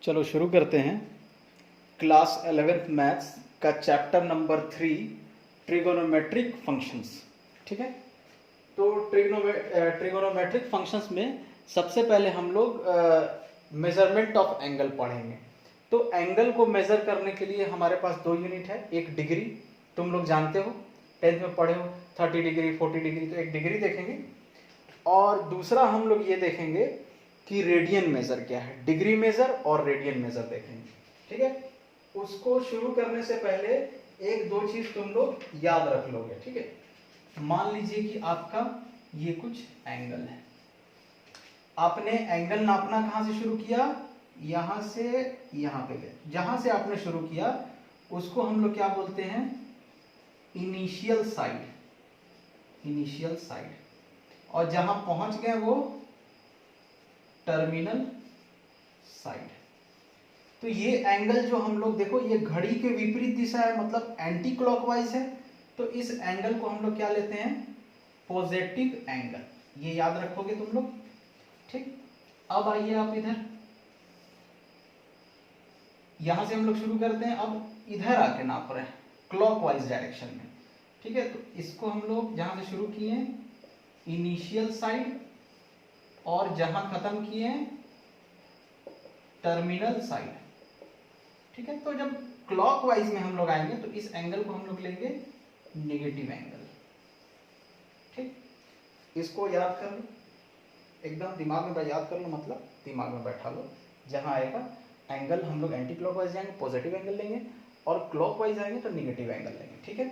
चलो शुरू करते हैं। क्लास 11th मैथ्स का चैप्टर नंबर 3 ट्रिगोनोमेट्रिक फंक्शंस। ठीक है, तो ट्रिगोनोमेट्रिक फंक्शंस में सबसे पहले हम लोग मेजरमेंट ऑफ एंगल पढ़ेंगे। तो एंगल को मेजर करने के लिए हमारे पास दो यूनिट है। एक डिग्री, तुम लोग जानते हो 10th में पढ़े हो, 30 डिग्री 40 डिग्री, तो एक डिग्री देखेंगे। और दूसरा हम लोग ये देखेंगे कि रेडियन मेजर क्या है। डिग्री मेजर और रेडियन मेजर देखेंगे। ठीक है, उसको शुरू करने से पहले एक दो चीज तुम लोग याद रख लोगे। ठीक है, मान लीजिए कि आपका ये कुछ एंगल है। आपने एंगल नापना कहां से शुरू किया? यहां से यहां पे गए। जहां से आपने शुरू किया उसको हम लोग क्या बोलते हैं? Initial side. Initial side. और जहां पहुंच गए वो टर्मिनल साइड। तो ये एंगल जो हम लोग देखो, ये घड़ी के विपरीत दिशा है, मतलब एंटी क्लॉकवाइज है। तो इस एंगल को हम लोग क्या लेते हैं? Positive angle. ये याद रखोगे तुम लोग। ठीक, अब आइए आप इधर, यहां से हम लोग शुरू करते हैं। अब इधर आके नाप रहे हैं क्लॉकवाइज डायरेक्शन में। ठीक है, तो इसको हम लोग जहां से शुरू किए इनिशियल साइड और जहां खत्म किए टर्मिनल साइड। ठीक है, तो जब क्लॉकवाइज में हम लोग आएंगे तो इस एंगल को हम लोग लेंगे नेगेटिव एंगल। ठीक, इसको याद कर लो, एकदम दिमाग में याद कर लो, मतलब दिमाग में बैठा लो। जहां आएगा एंगल हम लोग एंटी क्लॉकवाइज जाएंगे पॉजिटिव एंगल लेंगे, और क्लॉकवाइज आएंगे तो नेगेटिव एंगल लेंगे। ठीक है,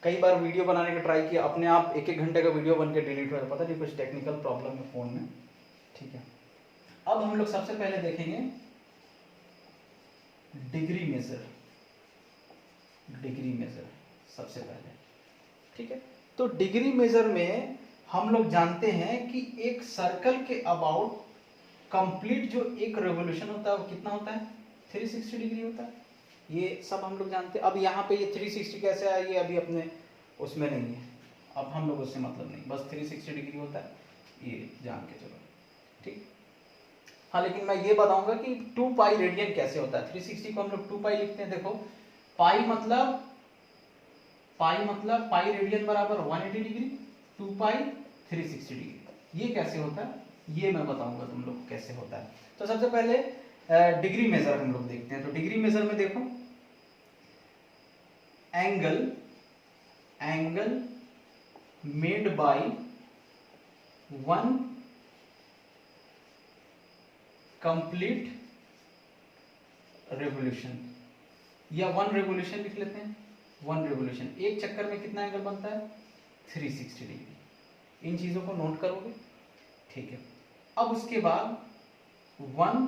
कई बार वीडियो बनाने का ट्राई किया, अपने आप एक घंटे का वीडियो बन के डिलीट हो जाता, पता नहीं कुछ टेक्निकल प्रॉब्लम है फोन में। ठीक है, अब हम लोग सबसे पहले देखेंगे डिग्री मेजर। डिग्री मेजर सबसे पहले। ठीक है, तो डिग्री मेजर में हम लोग जानते हैं कि एक सर्कल के अबाउट कंप्लीट जो एक रेवोल्यूशन होता है वो कितना होता है? 360 डिग्री होता है। ये सब हम लोग जानते हैं। अब यहाँ पे ये 360 कैसे आया, ये अभी अपने उसमें नहीं है, अब हम लोग उससे मतलब नहीं, बस 360 डिग्री होता है, ये जान के चलो। ठीक, हाँ, लेकिन मैं ये बताऊंगा कि 2 पाई रेडियन कैसे होता है। 360 को हम लोग 2 पाई लिखते हैं। देखो, पाई मतलब पाई रेडियन बराबर 180 डिग्री, 2 पाई 360 डिग्री। ये कैसे होता है ये मैं बताऊंगा तुम लोग कैसे होता है। तो सबसे पहले डिग्री मेजर हम लोग देखते हैं। तो डिग्री मेजर में देखो, angle made by 1 complete revolution, या 1 रेवोल्यूशन लिख लेते हैं। 1 रेवोल्यूशन, एक चक्कर में कितना एंगल बनता है? 360 डिग्री। इन चीजों को नोट करोगे। ठीक है, अब उसके बाद 1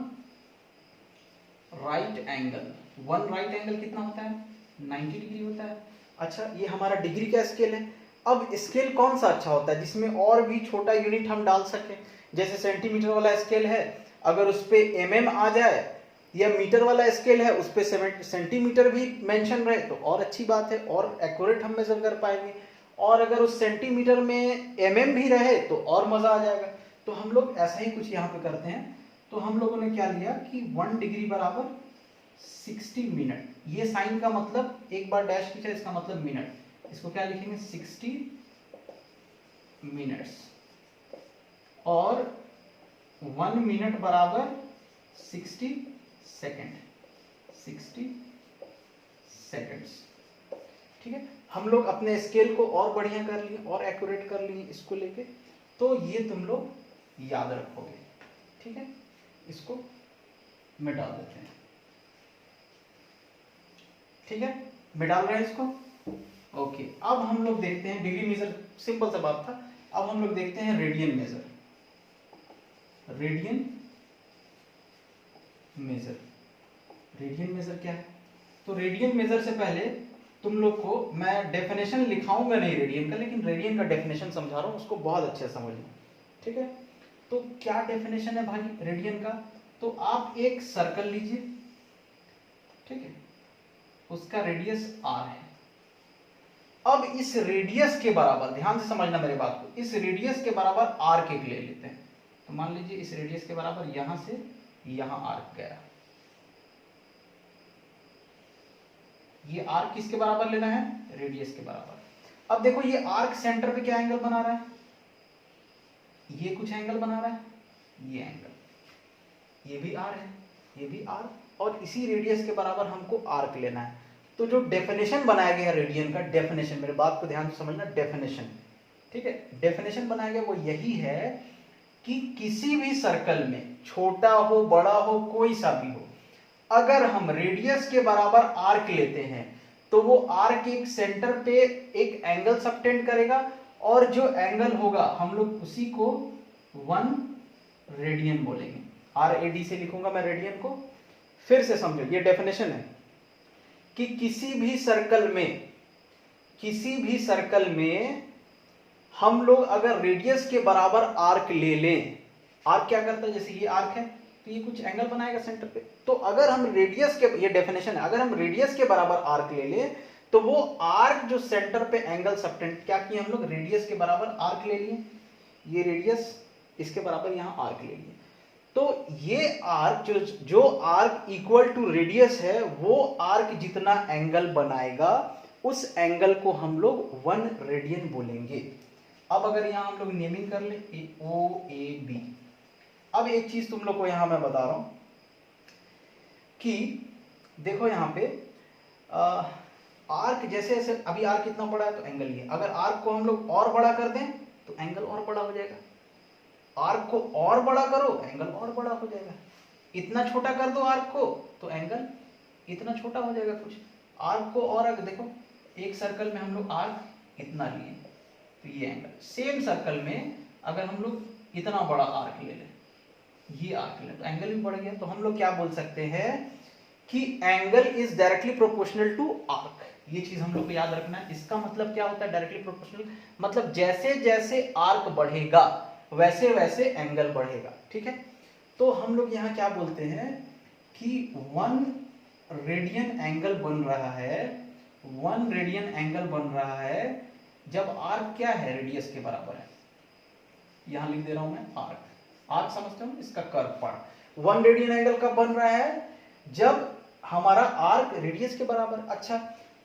राइट एंगल। 1 राइट एंगल कितना होता है? 90 डिग्री होता है। अच्छा, ये हमारा डिग्री का स्केल है। अब स्केल कौन सा अच्छा होता है जिसमें और भी छोटा यूनिट हम डाल सकें? जैसे सेंटीमीटर वाला स्केल है, अगर उस पे mm आ जाए, या मीटर वाला स्केल है उस पे सेंटीमीटर भी मेंशन रहे तो और अच्छी बात है, और एक्यूरेट हम मेजर कर पाएंगे। और अगर उस सेंटीमीटर में mm भी रहे तो और मजा आ जाएगा। तो हम लोग ऐसा ही कुछ यहाँ पे करते हैं। तो हम लोगों ने क्या लिया कि 1 डिग्री बराबर 60 मिनट। ये साइन का मतलब एक बार डैश खींचा, इसका मतलब मिनट। इसको क्या लिखेंगे? 60 मिनट्स। और 1 मिनट बराबर 60 सेकेंड। 60 सेकेंड्स। ठीक है, हम लोग अपने स्केल को और बढ़िया कर लिए और एक्यूरेट कर लिए इसको लेके। तो ये तुम लोग याद रखोगे। ठीक है, इसको मिटा देते हैं। ठीक है, मिटा रहे हैं इसको। ओके, अब हम लोग देखते हैं डिग्री मेजर, सिंपल सा बात था। अब हम लोग देखते हैं radian major. Radian major, radian major क्या है? तो रेडियन मेजर से पहले तुम लोग को मैं डेफिनेशन लिखाऊंगा नहीं रेडियन का, लेकिन रेडियन का डेफिनेशन समझा रहा हूं, उसको बहुत अच्छे से समझना। ठीक है, तो क्या डेफिनेशन है भाई रेडियन का? तो आप एक सर्कल लीजिए, ठीक है, उसका रेडियस r है। अब इस रेडियस के बराबर, ध्यान से समझना मेरे बात को, इस रेडियस के बराबर r के ले लेते हैं। तो मान लीजिए इस रेडियस के बराबर यहां से यहां आर्क गया। ये आर्क किसके बराबर लेना है? रेडियस के बराबर। अब देखो ये आर्क सेंटर पे क्या एंगल बना रहा है? ये कुछ एंगल बना रहा है, ये एंगल, ये भी आर है, ये भी आर, और इसी रेडियस के बराबर हमको आर्क लेना है। तो जो डेफिनेशन बनाया गया रेडियन का, डेफिनेशन, मेरे बात को ध्यान से समझना, डेफिनेशन, ठीक है, डेफिनेशन बनाया गया वो यही है कि किसी भी सर्कल में, छोटा हो बड़ा हो कोई सा भी हो, अगर हम रेडियस के बराबर आर्क लेते हैं तो वो आर्क एक सेंटर पे एक एंगल सबटेंड करेगा, और जो एंगल होगा हम लोग उसी को 1 रेडियन बोलेंगे। RAD से लिखूंगा मैं रेडियन को। फिर से समझो, ये डेफिनेशन है कि किसी भी सर्कल में हम लोग अगर रेडियस के बराबर आर्क ले लें, आर्क क्या करता है, जैसे ये आर्क है तो ये कुछ एंगल बनाएगा सेंटर पे, तो अगर हम रेडियस के, ये डेफिनेशन है, अगर हम रेडियस के बराबर आर्क ले लें तो वो आर्क जो सेंटर पे एंगल सबटेंड, क्या किए हम लोग, रेडियस के बराबर आर्क ले लिए, ये रेडियस, इसके बराबर यहां आर्क ले लिए, तो ये आर्क जो आर्क इक्वल टू रेडियस है, वो आर्क जितना एंगल बनाएगा उस एंगल को हम लोग 1 रेडियन बोलेंगे। अब अगर यहां हम लोग नेमिंग कर ले OAB। अब एक चीज तुम लोग को यहां मैं बता रहा हूं कि देखो यहां पे आर्क जैसे जैसे, अभी आर्क कितना बड़ा है तो एंगल ये, अगर आर्क को हम लोग और बड़ा कर दें तो एंगल और बड़ा हो जाएगा, आर्क को और बड़ा करो एंगल और बड़ा हो जाएगा, इतना छोटा कर दो आर्क को तो एंगल इतना छोटा हो जाएगा कुछ, आर्क को और अगर देखो, एक सर्कल में हम लोग आर्क इतना लिए तो ये एंगल, सेम सर्कल में अगर हम लोग इतना बड़ा आर्क ले लें, ये आर्क ले तो एंगल भी बढ़ गया। तो हम लोग क्या बोल सकते हैं कि angle is directly proportional to arc. ये चीज हम लोग को याद रखना है। इसका मतलब क्या होता है डायरेक्टली प्रोपोर्शनल, मतलब जैसे जैसे आर्क बढ़ेगा वैसे वैसे एंगल बढ़ेगा, ठीक है। तो हम लोग यहाँ क्या बोलते हैं कि 1 रेडियन एंगल बन रहा है, 1 रेडियन एंगल बन रहा है जब आर्क क्या है, रेडियस के बराबर है। यहां लिख दे रहा हूं मैं आर्क, आर्क समझते हो, इसका कर्व पार्ट। 1 रेडियन एंगल कब बन रहा है, जब हमारा आर्क रेडियस के बराबर। अच्छा,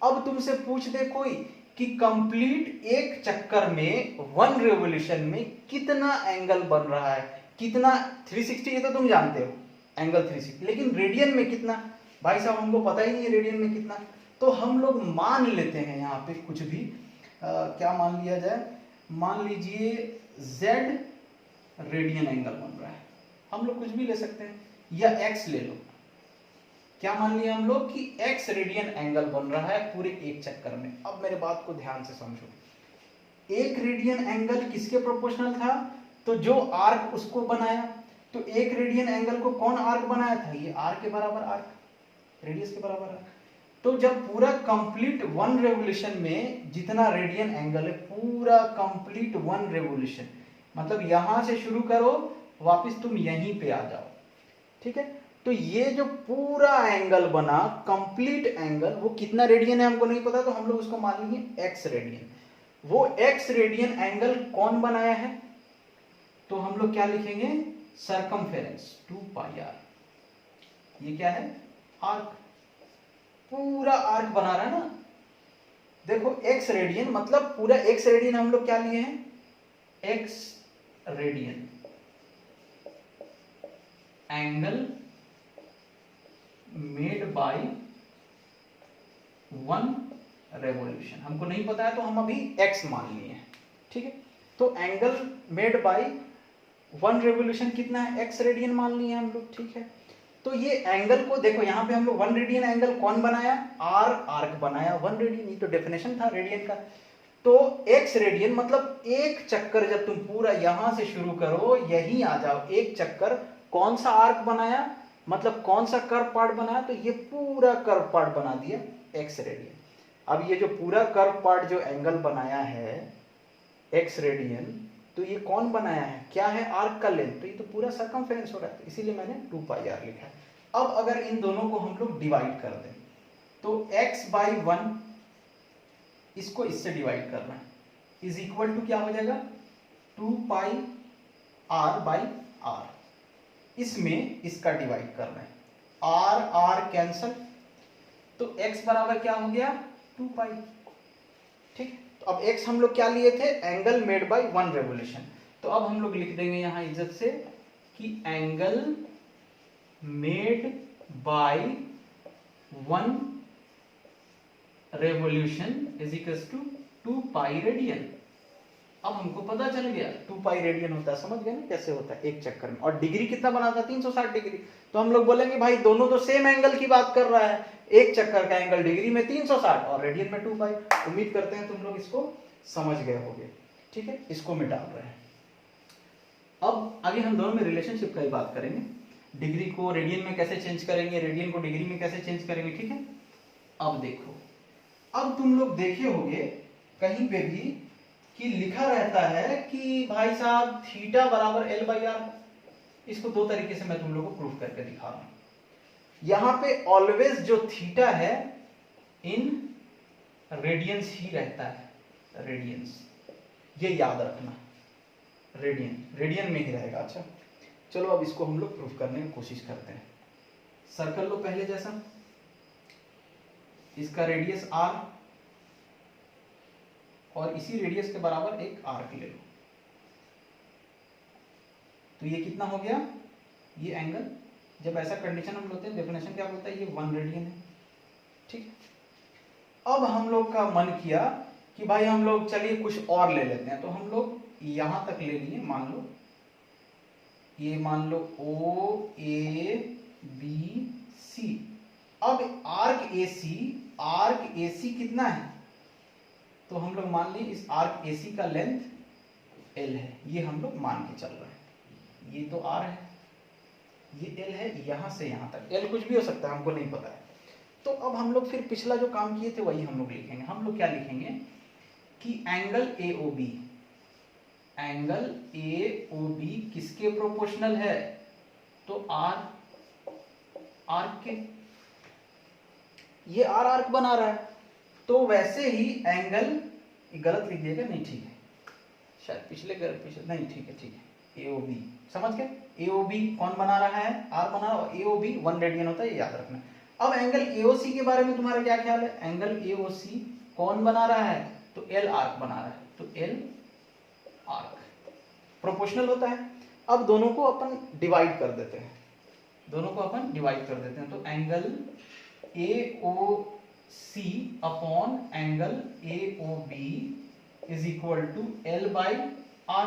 अब तुमसे पूछ दे कोई कि कंप्लीट एक चक्कर में 1 रेवोल्यूशन में कितना एंगल बन रहा है, कितना, 360, ये तो तुम जानते हो एंगल 360, लेकिन रेडियन में कितना, भाई साहब हमको पता ही नहीं है रेडियन में कितना। तो हम लोग मान लेते हैं यहाँ पे कुछ भी, क्या मान लिया जाए, मान लीजिए Z रेडियन एंगल बन रहा है, हम लोग कुछ भी ले सकते हैं, या X ले लो, क्या मान लिया हम लोग कि X रेडियन एंगल बन रहा है पूरे एक चक्कर में। अब मेरे बात को ध्यान से समझो, 1 रेडियन एंगल किसके प्रोपोर्शनल था, तो जो आर्क उसको बनाया, तो 1 रेडियन एंगल को कौन आर्क बनाया था, ये आर्क के बराबर आर्क, रेडियस के बराबर आर्क। तो जब पूरा कंप्लीट 1 रेवोल्यूशन में जितना रेडियन एंगल है, पूरा कंप्लीट 1 रेवोल्यूशन, मतलब यहां से शुरू करो वापस तुम यहीं पे आ जाओ, ठीक है। तो ये जो पूरा एंगल बना, कंप्लीट एंगल, वो कितना रेडियन है हमको नहीं पता, तो हम लोग उसको मान लेंगे X रेडियन। वो X रेडियन एंगल कौन बनाया है, तो हम लोग क्या लिखेंगे, सरकमफेरेंस 2πr। ये क्या है, आर्क, पूरा आर्क बना रहा है ना। देखो X रेडियन मतलब पूरा X रेडियन हम लोग क्या लिए हैं, X radian angle made by 1 revolution. हमको नहीं पता है तो हम अभी X मान लिए हैं, ठीक है। तो एंगल मेड बाय 1 रेवोल्यूशन कितना है, X रेडियन मान लिए हम लोग, ठीक है। तो ये एंगल को देखो, यहां पे हम लोग 1 रेडियन एंगल कौन बनाया, आर्क बनाया 1 रेडियन, ये तो डेफिनेशन था रेडियन का। तो X रेडियन मतलब एक चक्कर जब तुम पूरा यहां से शुरू करो यहीं आ जाओ, एक चक्कर कौन सा आर्क बनाया, मतलब कौन सा कर्व पार्ट बनाया, तो ये पूरा कर्व पार्ट बना दिया X रेडियन। अब ये जो पूरा कर्व पार्ट जो एंगल बनाया है X रेडियन, तो ये कौन बनाया है, क्या है, आर्क का लेंथ, तो ये तो पूरा सरकमफेरेंस हो रहा है, तो इसीलिए मैंने 2πr लिखा है। अब अगर इन दोनों को हम लोग डिवाइड कर दें तो x/1, इसको इससे डिवाइड करना है, इज इक्वल टू क्या हो जाएगा, 2πr/1। r, इसमें इसका डिवाइड कर रहे हैं, r कैंसल, तो x बराबर क्या हो गया 2 पाई। ठीक, तो अब x हम लोग क्या लिए थे, एंगल मेड बाय 1 रेवोल्यूशन, तो अब हम लोग लिख देंगे यहां इज्जत से कि angle made by 1 revolution is equal to 2 pi radian. अब हमको पता चल गया 2 पाई रेडियन होता है, समझ गए ना कैसे होता है एक चक्कर में। और डिग्री कितना बनाता है 360 डिग्री, तो हम लोग बोलेंगे भाई दोनों तो सेम एंगल की बात कर रहा है, एक चक्कर का एंगल डिग्री में 360 और रेडियन में 2 पाई। उम्मीद करते हैं तुम लोग इसको समझ गए होंगे। ठीक है, इसको मिटा रहे हैं। अब आगे हम दोनों में रिलेशनशिप की बात करेंगे, डिग्री को रेडियन में कैसे चेंज करेंगे, रेडियन को डिग्री में कैसे चेंज करेंगे। ठीक है, अब देखो, अब तुम लोग देखे होंगे कहीं पे भी कि लिखा रहता है कि भाई साहब थीटा बराबर एल बाई आर। इसको दो तरीके से मैं तुम लोग को प्रूफ करके दिखा रहा हूं। यहां पे ऑलवेज जो थीटा है इन रेडियंस ही रहता है, रेडियंस, ये याद रखना, रेडियन में ही रहेगा। अच्छा चलो अब इसको हम लोग प्रूफ करने की कोशिश करते हैं। सर्कल लो पहले जैसा, इसका रेडियस r और इसी रेडियस के बराबर एक आर्क ले लो, तो ये कितना हो गया, ये एंगल। जब ऐसा कंडीशन हम लेते हैं डेफिनेशन क्या बोलता है, ये 1 रेडियन है। ठीक, अब हम लोग का मन किया कि भाई हम लोग चलिए कुछ और ले लेते हैं, तो हम लोग यहां तक ले लिए, मान लो ये मान लो O A B C। अब आर्क AC कितना है, तो हम लोग मान ली इस आर्क AC का लेंथ L है, ये हम लोग मान के चल रहे हैं। ये तो R है, ये L है, यहां से यहां तक, L कुछ भी हो सकता है, हमको नहीं पता है। तो अब हम लोग फिर पिछला जो काम किए थे वही हम लोग लिखेंगे। हम लोग क्या लिखेंगे कि एंगल AOB किसके प्रोपोर्शनल है, तो आर्क के, ये आर्क बना रहा है, तो वैसे ही एंगल, गलत लिख दिएगा, नहीं ठीक है, शायद पिछले नहीं, ठीक है AOB, समझ गए। AOB कौन बना रहा है, R बना रहा है, AOB 1 रेडियन होता है, ये याद रखना। अब एंगल AOC के बारे में तुम्हारा क्या ख्याल है, एंगल AOC कौन बना रहा है, तो L आर्क बना रहा है, तो L आर्क प्रोपोर्शनल होता है। अब दोनों को अपन डिवाइड कर देते हैं, तो angle AOC upon angle AOB is equal to L by R।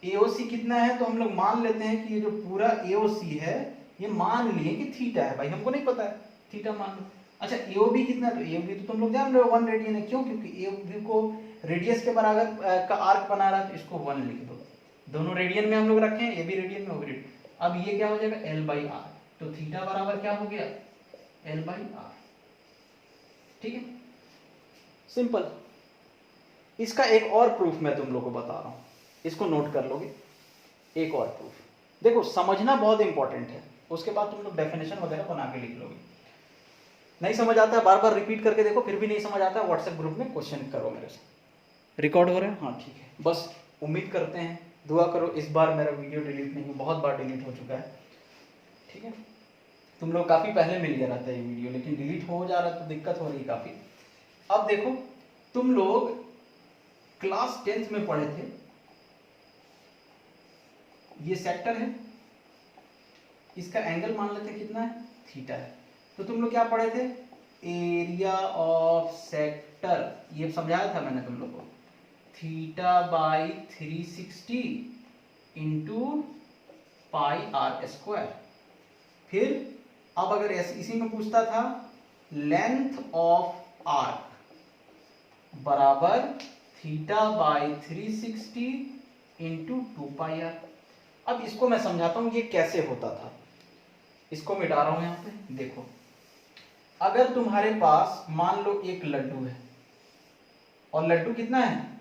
AOC कितना है, तो हम लोग मान लेते हैं कि ये जो पूरा AOC है ये मान लिए कि थीटा है, भाई हमको नहीं पता है, थीटा मान लो। अच्छा AOB कितना है, तो AOB तो तुम लोग जान रहे हो 1 रेडियन है, क्यों, क्योंकि AOB को रेडियस के बराबर का आर्क बना रहा है, तो इसको 1 लिख दो। दोनों रेडियन में हम लोग रखे हैं, ये भी रेडियन में, वो भी रेडियन। अब ये क्या हो जाएगा L बाई R, तो थीटा बराबर क्या हो गया L बाई R। ठीक है, सिंपल। इसका एक और प्रूफ मैं तुम लोग को बता रहा हूं, इसको नोट कर लोगे। एक और प्रूफ देखो, समझना बहुत इंपॉर्टेंट है, उसके बाद तुम लोग डेफिनेशन वगैरह बना के लिख लोगे। नहीं समझ आता है बार बार रिपीट करके देखो, फिर भी नहीं समझ आता है व्हाट्सएप ग्रुप में क्वेश्चन करो मेरे से। रिकॉर्ड हो रहा है, हाँ ठीक है। बस उम्मीद करते हैं, दुआ करो इस बार मेरा वीडियो डिलीट नहीं हो, बहुत बार डिलीट हो चुका है। ठीक है, तुम लोग काफी पहले मिल गया रहता है ये वीडियो, लेकिन डिलीट हो जा रहा है तो दिक्कत हो रही है काफी। अब देखो, तुम लोग क्लास 10th में पढ़े थे, ये सेक्टर है, इसका एंगल मान लेते कितना है, थीटा है। तो तुम लोग क्या पढ़े थे, एरिया ऑफ सेक्टर, ये समझाया था मैंने तुम लोग को, theta by 360 into pi R square. फिर अब अगर इसी में पूछता था लेंथ ऑफ आर्क बराबर theta by 360 into 2 pi are. अब इसको मैं समझाता हूं ये कैसे होता था, इसको मिटा रहा हूं यहां पे। देखो, अगर तुम्हारे पास मान लो एक लड्डू है, और लड्डू कितना है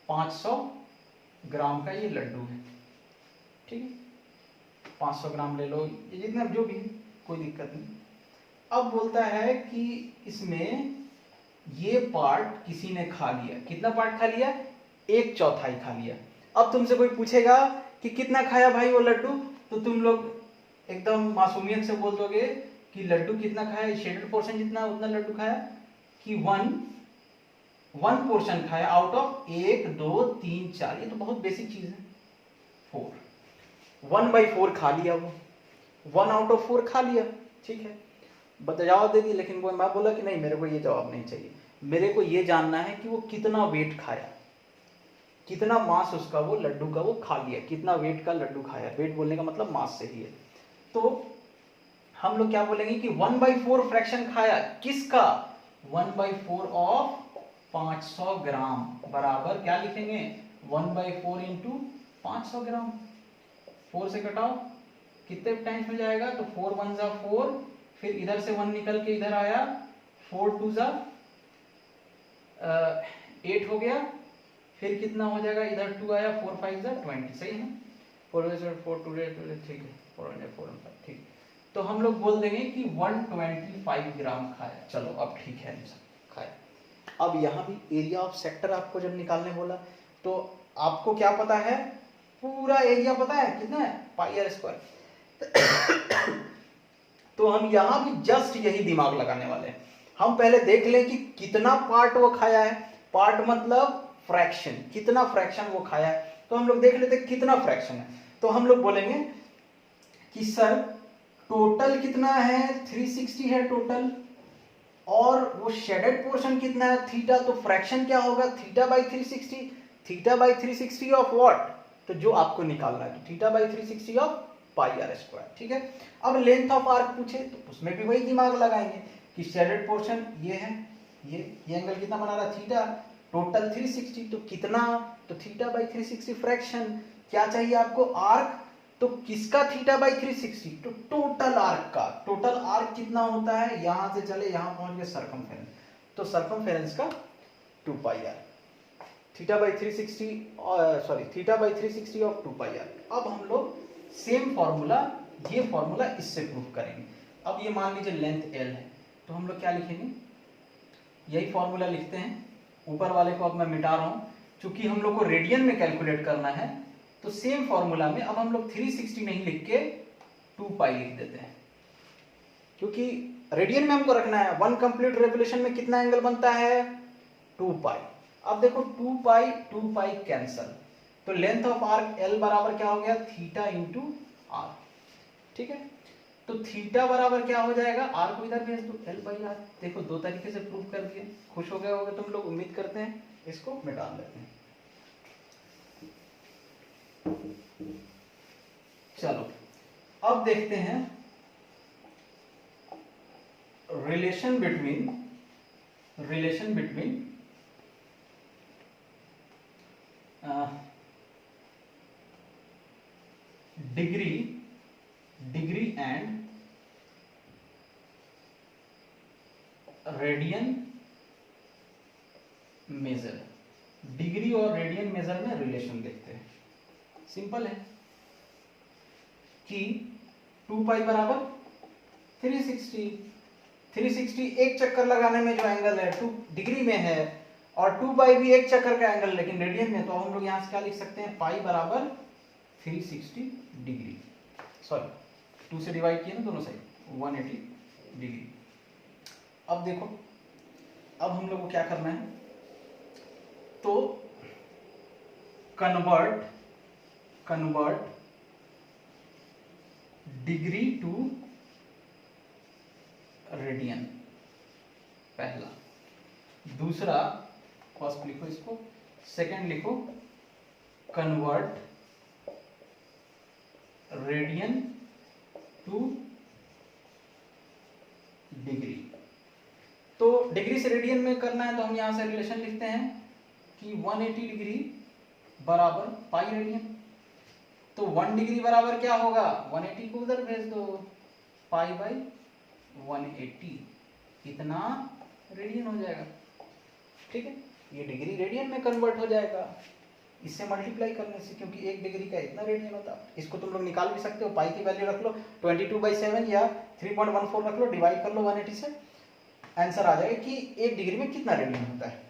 500 ग्राम का ये लड्डू है, ठीक है, 500 ग्राम ले लो, ये जितना जो भी, कोई दिक्कत नहीं। अब बोलता है कि इसमें ये पार्ट किसी ने खा लिया, कितना पार्ट खा लिया, 1/4 खा लिया। अब तुमसे कोई पूछेगा कि कितना खाया भाई वो लड्डू, तो तुम लोग एकदम मासूमियत से बोल दोगे कि लड्डू कितना खाया, शेडेड पोर्शन जितना उतना लड्डू खाया, कि वन पोर्शन खाया आउट ऑफ 1 2 3 4, ये तो बहुत बेसिक चीज है। 4 1/4 खा लिया, वो 1 आउट ऑफ 4 खा लिया, ठीक है, जवाब दे दी। लेकिन वो मैं बोला कि नहीं, मेरे को ये जवाब नहीं चाहिए, मेरे को ये जानना है कि वो कितना वेट खाया, कितना मास उसका वो लड्डू का वो खा लिया, कितना वेट का लड्डू खाया। वेट बोलने का मतलब मास से ही है। तो हम लोग क्या बोलेंगे कि 1/4 फ्रैक्शन खाया, किसका, 1/4 ऑफ 500 ग्राम बराबर क्या लिखेंगे, 1/4 इंटू 500 ग्राम। 4 से घटाओ कितने टाइम्स में जाएगा, तो 4 1 जा 4, फिर इधर से 1 निकल के इधर आया, 4 2 जा 8 हो गया, फिर कितना हो जाएगा, इधर 2 आया, 4 5 जा 20, सही है, 4 2 ठीक है, 4 4 ठीक। तो हम लोग बोल देंगे कि 125 ग्राम खाया। चलो अब ठीक है, खाया। अब यहाँ भी एरिया ऑफ सेक्टर आपको जब निकालने बोला, तो आपको क्या पता है, पूरा एरिया पता है कितना है, पाई आर स्क्वायर। तो हम यहाँ भी जस्ट यही दिमाग लगाने वाले हैं। हम पहले देख लें कि कितना पार्ट वो खाया है, पार्ट मतलब फ्रैक्शन, कितना फ्रैक्शन वो खाया है। तो हम लोग देख लेते कितना फ्रैक्शन है। तो हम लोग बोलेंगे कि सर टोटल कितना है, 360 है टोटल, और वो शेडेड पोर्शन कितना है, थीटा। तो फ्रैक्शन क्या होगा, theta by 360, theta by 360 of what, तो जो आपको निकालना है, तो theta by 360 of pi R square, ठीक है। अब लेंथ ऑफ आर्क पूछे तो उसमें भी वही दिमाग लगाएंगे कि शेडेड पोर्शन ये है, ये एंगल कितना बना रहा है, थीटा, टोटल 360, तो कितना, तो थीटा बाई 360 फ्रैक्शन। क्या चाहिए आपको, आर्क, तो किसका थीटा बाई 360, तो टोटल आर्क का। टोटल आर्क कितना होता है, यहां से चले यहां पहुंच गए सरकमफेरेंस, तो सरकमफेरेंस का 2 pi r, theta by 360 sorry theta by 360 of 2 pi are. अब हम लोग सेम फॉर्मूला, ये फॉर्मूला इससे प्रूव करेंगे। अब ये मान लीजिए लेंथ एल है, तो हम लोग क्या लिखेंगे, यही फॉर्मूला लिखते हैं। ऊपर वाले को अब मैं मिटा रहा हूं, क्योंकि हम लोग को रेडियन में कैलकुलेट करना है। तो सेम फॉर्मूला में अब हम लोग 360 नहीं लिख के 2 पाई लिख देते हैं, क्योंकि रेडियन में हमको रखना है। 1 कंप्लीट रेवोल्यूशन में कितना एंगल बनता है, 2 पाई। अब देखो 2 पाई कैंसल, तो लेंथ ऑफ आर्क एल बराबर क्या हो गया, थीटा इंटू आर, ठीक है। तो थीटा बराबर क्या हो जाएगा, आर को इधर भेज दो, एल बाई आर। देखो 2 तरीके से प्रूव कर दिए, खुश हो गए होगे तुम लोग, उम्मीद करते हैं। इसको मिटा देते हैं। चलो अब देखते हैं relation between degree and radian major. Degree और रेडियन मेजर में रिलेशन देखते हैं। सिंपल है कि 2 पाई बराबर 360 एक चक्कर लगाने में जो एंगल है 2 डिग्री में है, और 2 पाई भी एक चक्कर का एंगल लेकिन रेडियन में। तो हम लोग यहां से क्या लिख सकते हैं, पाई बराबर 360 डिग्री, सॉरी 2 से डिवाइड किए ना दोनों साइड, 180 डिग्री। अब देखो, अब हम लोग को क्या करना है, तो कन्वर्ट डिग्री टू रेडियन, पहला। दूसरा, फर्स्ट लिखो इसको, सेकंड लिखो कन्वर्ट रेडियन टू डिग्री। तो डिग्री से रेडियन में करना है, तो हम यहां से रिलेशन लिखते हैं कि 180 डिग्री बराबर पाई रेडियन। तो 1 डिग्री बराबर क्या होगा, 180 को उधर भेज दो, पाई बाई 180, इतना रेडियन हो जाएगा, ठीक है। ये डिग्री रेडियन में कन्वर्ट हो जाएगा इससे मल्टीप्लाई करने से, क्योंकि 1 डिग्री का इतना रेडियन होता है। इसको तुम लोग निकाल भी सकते हो, पाई की वैल्यू रख लो 22/7 या 3.14 रख लो, डिवाइड कर लो 180 से, आंसर आ जाएगा कि 1 डिग्री में कितना रेडियन होता है,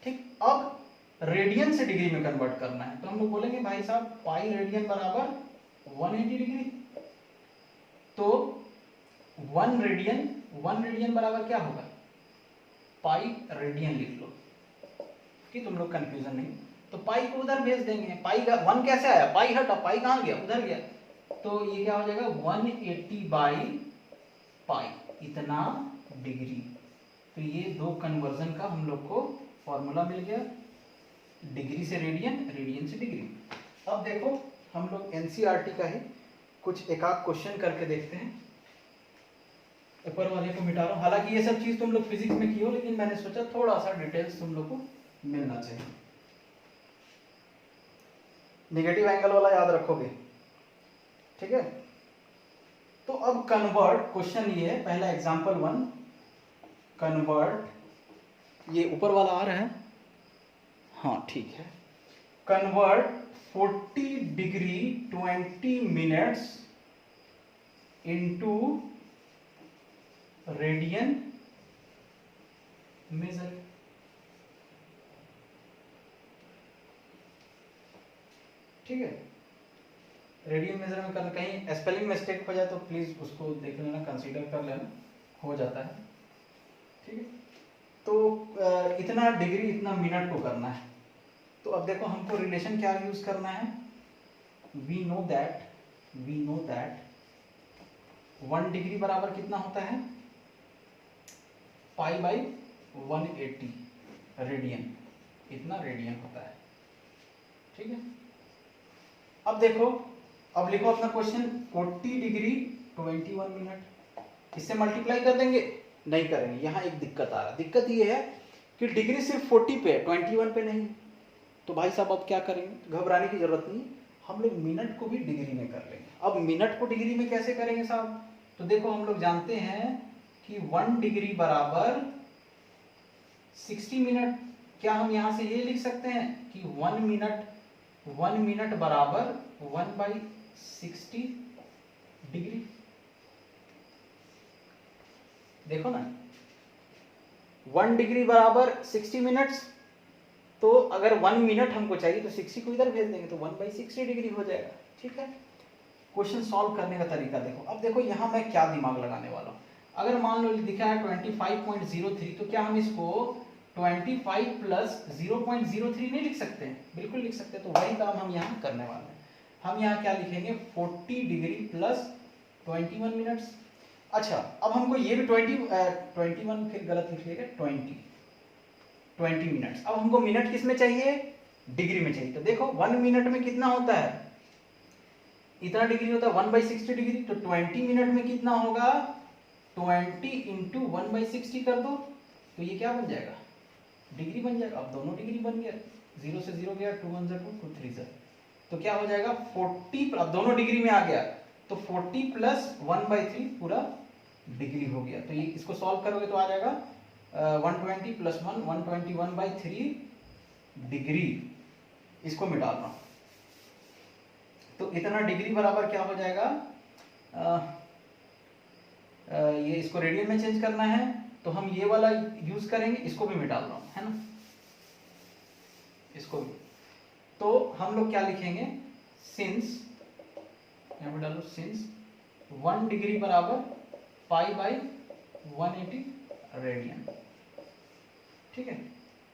ठीक। अब रेडियन से डिग्री में कन्वर्ट करना है, तो हम लोग बोलेंगे भाई साहब पाई रेडियन बराबर 180 डिग्री। तो 1 रेडियन बराबर क्या होगा, पाई रेडियन लिख लो कि तुम लोग कंफ्यूजन नहीं। तो पाई को उधर भेज देंगे, पाई का 1 कैसे आया, पाई हटा, पाई कहाँ गया, उधर गया। तो ये क्या हो जाएगा 180 बाई पाई, इतना डिग्री। तो ये दो कन्वर्जन का हम लोग को फॉर्मूला मिल गया, डिग्री से रेडियन, रेडियन से डिग्री। अब देखो हम लोग एनसीईआरटी का ही कुछ एक आध क्वेश्चन करके देखते हैं। ऊपर वाले को मिटा रहा हूं, हालांकि ये सब चीज तुम लोग फिजिक्स में की हो, लेकिन मैंने सोचा थोड़ा सा डिटेल्स तुम लोग को मिलना चाहिए। नेगेटिव एंगल वाला याद रखोगे, ठीक है। तो अब कन्वर्ट, क्वेश्चन ये है पहला एग्जांपल 1, कन्वर्ट, ये ऊपर वाला आ रहा है, हाँ ठीक है। Convert 40 degree 20 minutes into radian major. ठीक है, रेडियन मेजर में करना, कहीं स्पेलिंग मिस्टेक हो जाए तो प्लीज उसको देख लेना, कंसीडर कर लेना, हो जाता है। ठीक है, तो इतना डिग्री इतना मिनट को करना है। तो अब देखो हमको रिलेशन क्या यूज करना है, वी नो दैट 1 डिग्री बराबर कितना होता है, पाई बाई 180 रेडियन, इतना रेडियन होता है। ठीक है, अब देखो, अब लिखो अपना क्वेश्चन, 40 डिग्री 21 मिनट, इससे मल्टीप्लाई कर देंगे, नहीं करेंगे। यहाँ एक दिक्कत आ रहा है, दिक्कत ये है कि डिग्री सिर्फ 40 पे है, 21 पे नहीं। तो भाई साहब अब क्या करेंगे, घबराने की जरूरत नहीं, हम लोग मिनट को भी डिग्री में कर लेंगे। अब मिनट को डिग्री में कैसे करेंगे साहब, तो देखो हम लोग जानते हैं कि 1 डिग्री बराबर 60 मिनट। क्या हम यहां से ये लिख सकते हैं कि 1 मिनट बराबर 1/60 डिग्री। देखो ना, 1 डिग्री बराबर 60 मिनट्स, तो अगर 1 मिनट हमको चाहिए तो 60 को इधर भेज देंगे, तो 1/60 डिग्री हो जाएगा। ठीक है, क्वेश्चन सॉल्व करने का तरीका देखो। अब देखो यहाँ मैं क्या दिमाग लगाने वाला हूँ, अगर मान लो लिखा है 25.03, तो क्या हम इसको 25 प्लस 0.03 नहीं लिख सकते हैं, बिल्कुल लिख सकते हैं। तो वही काम हम यहाँ करने वाले हैं। हम यहाँ क्या लिखेंगे, 40 डिग्री प्लस 21 मिनट्स। अच्छा, अब हमको ये भी 21 फिर गलत लिखिएगा, 20 मिनट्स। अब हमको मिनट किस में चाहिए, डिग्री में चाहिए। तो देखो 1 मिनट में कितना होता है, इतना डिग्री होता है 1/60 डिग्री। तो 20 मिनट में कितना होगा, 20 इंटू 1/60 कर दो, तो ये क्या बन जाएगा, डिग्री बन जाएगा। अब दोनों डिग्री बन गया, 0 से 0 गया, 2 1 2 2 3 0, तो क्या हो जाएगा 40, अब दोनों डिग्री में आ गया, तो 40 प्लस 1/3 पूरा डिग्री हो गया। तो ये इसको सॉल्व करोगे तो आ जाएगा 120 प्लस 1 121/3 डिग्री। इसको मिटा दो, तो इतना डिग्री बराबर क्या हो जाएगा, ये इसको रेडियन में चेंज करना है, तो हम ये वाला यूज करेंगे, इसको भी मिटा रहा हूं, है ना, इसको भी। तो हम लोग क्या लिखेंगे, सिंस, यहां पे डालो सिंस 1 डिग्री बराबर पाई बाई 180 रेडियन। ठीक है,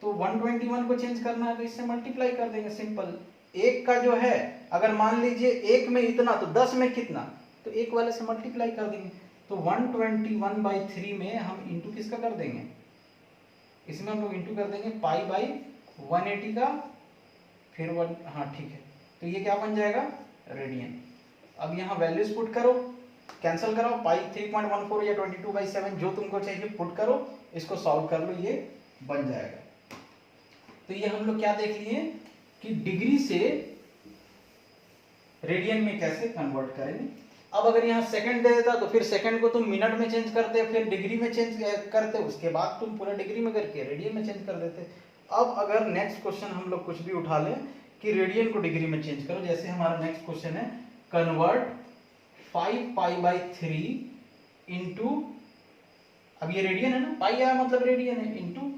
तो 121 को चेंज करना है तो इससे मल्टीप्लाई कर देंगे, सिंपल। एक का जो है, अगर मान लीजिए एक में इतना तो 10 में कितना, तो एक वाले से मल्टीप्लाई कर देंगे। तो 121/3 में हम इंटू किसका कर देंगे, इसमें हम लोग इंटू कर देंगे पाई बाई 180 का, फिर 1, हाँ ठीक है। तो ये क्या बन जाएगा, रेडियन। अब यहाँ वैल्यूज पुट करो, कैंसिल करो, पाई 3.14 या 22/7 जो तुमको चाहिए पुट करो, इसको सॉल्व कर लो, ये बन जाएगा। तो ये हम लोग क्या देख लिए कि डिग्री से रेडियन में कैसे कन्वर्ट करेंगे। अब अगर यहाँ सेकंड दे देता तो फिर सेकंड को तुम मिनट में चेंज करते, फिर डिग्री में चेंज करते, उसके बाद तुम पूरा डिग्री में करके रेडियन में चेंज कर देते। अब अगर नेक्स्ट क्वेश्चन हम लोग कुछ भी उठा लें कि रेडियन को डिग्री में चेंज करो, जैसे हमारा नेक्स्ट क्वेश्चन है कन्वर्ट 5π/3 इंटू, अब ये रेडियन है ना, पाई आया मतलब रेडियन है, into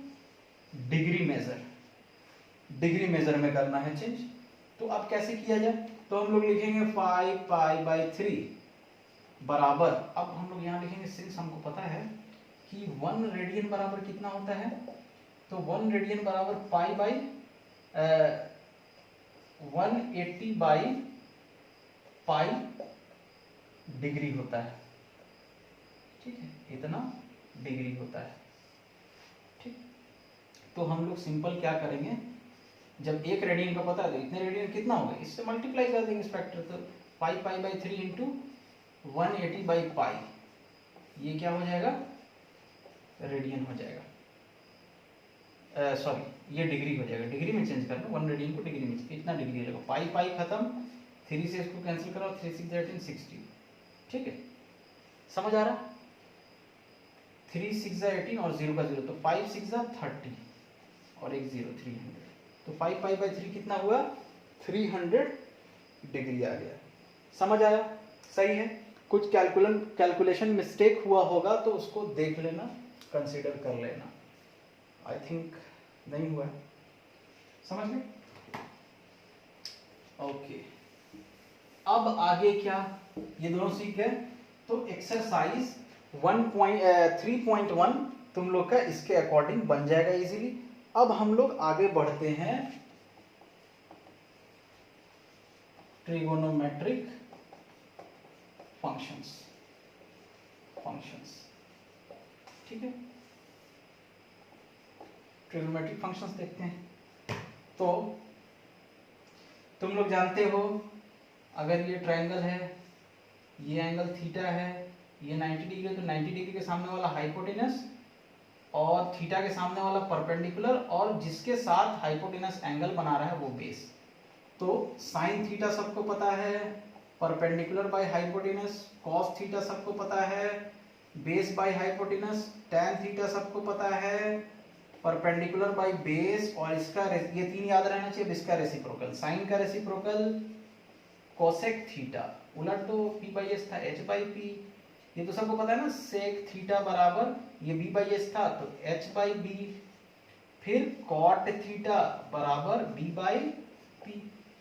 degree measure. Degree measure में करना है चेंज। तो अब कैसे किया जाए, तो हम लोग लिखेंगे 5π/3 बराबर, अब हम लोग यहाँ लिखेंगे सिंस हमको पता है कि 1 रेडियन बराबर कितना होता है, तो 1 रेडियन बराबर 180/π डिग्री होता है, ठीक है, इतना डिग्री होता है, ठीक। तो हम लोग सिंपल क्या करेंगे, जब 1 रेडियन का पता है तो इतने रेडियन कितना होगा, इससे मल्टीप्लाई कर देंगे इस फैक्टर, तो 5π/3 इंटू 180/π, ये क्या हो जाएगा, रेडियन हो जाएगा, सॉरी ये डिग्री हो जाएगा, डिग्री में चेंज करना, 1 रेडियन को डिग्री में, इतना डिग्री हो जाएगा, पाई खत्म, 3 से इसको कैंसिल करो, 3 6 18 60, ठीक है, समझ आ रहा, 3 6 18 और 0 का 0, तो 5 6 30 और एक 0 300, तो 5π/3 कितना हुआ, 300 डिग्री आ गया, समझ आया, सही है। कुछ कैलकुलेशन मिस्टेक हुआ होगा तो उसको देख लेना, कंसीडर कर लेना, आई थिंक नहीं हुआ है, समझ में, ओके। अब आगे क्या, ये दोनों सीख गए, तो एक्सरसाइज 3.1 तुम लोग का इसके अकॉर्डिंग बन जाएगा इजीली। अब हम लोग आगे बढ़ते हैं ट्रिगोनोमेट्रिक फंक्शंस, ठीक है, ट्रिगोनोमेट्रिक फंक्शंस देखते हैं। तो तुम लोग जानते हो, अगर ये ट्रायंगल है, ये एंगल थीटा है, ये 90 डिग्री है, तो 90 डिग्री के सामने वाला हाइपोटेनस और थीटा के सामने वाला परपेंडिकुलर, और जिसके साथ हाइपोटेनस एंगल बना रहा है वो बेस। तो साइन थीटा सबको पता है, perpendicular by hypotenuse, cos theta सबको पता है, base by hypotenuse, tan theta सबको पता है, परपेंडिकुलर बाय बेस, और इसका ये 3 याद रहना चाहिए, इसका रेसिप्रोकल, साइन का रेसिप्रोकल कोसेक थीटा, उलट तो p/s था h/p, ये तो सबको पता है ना, सेक थीटा बराबर ये b/s था तो h/b, फिर कॉट थीटा बराबर b/p,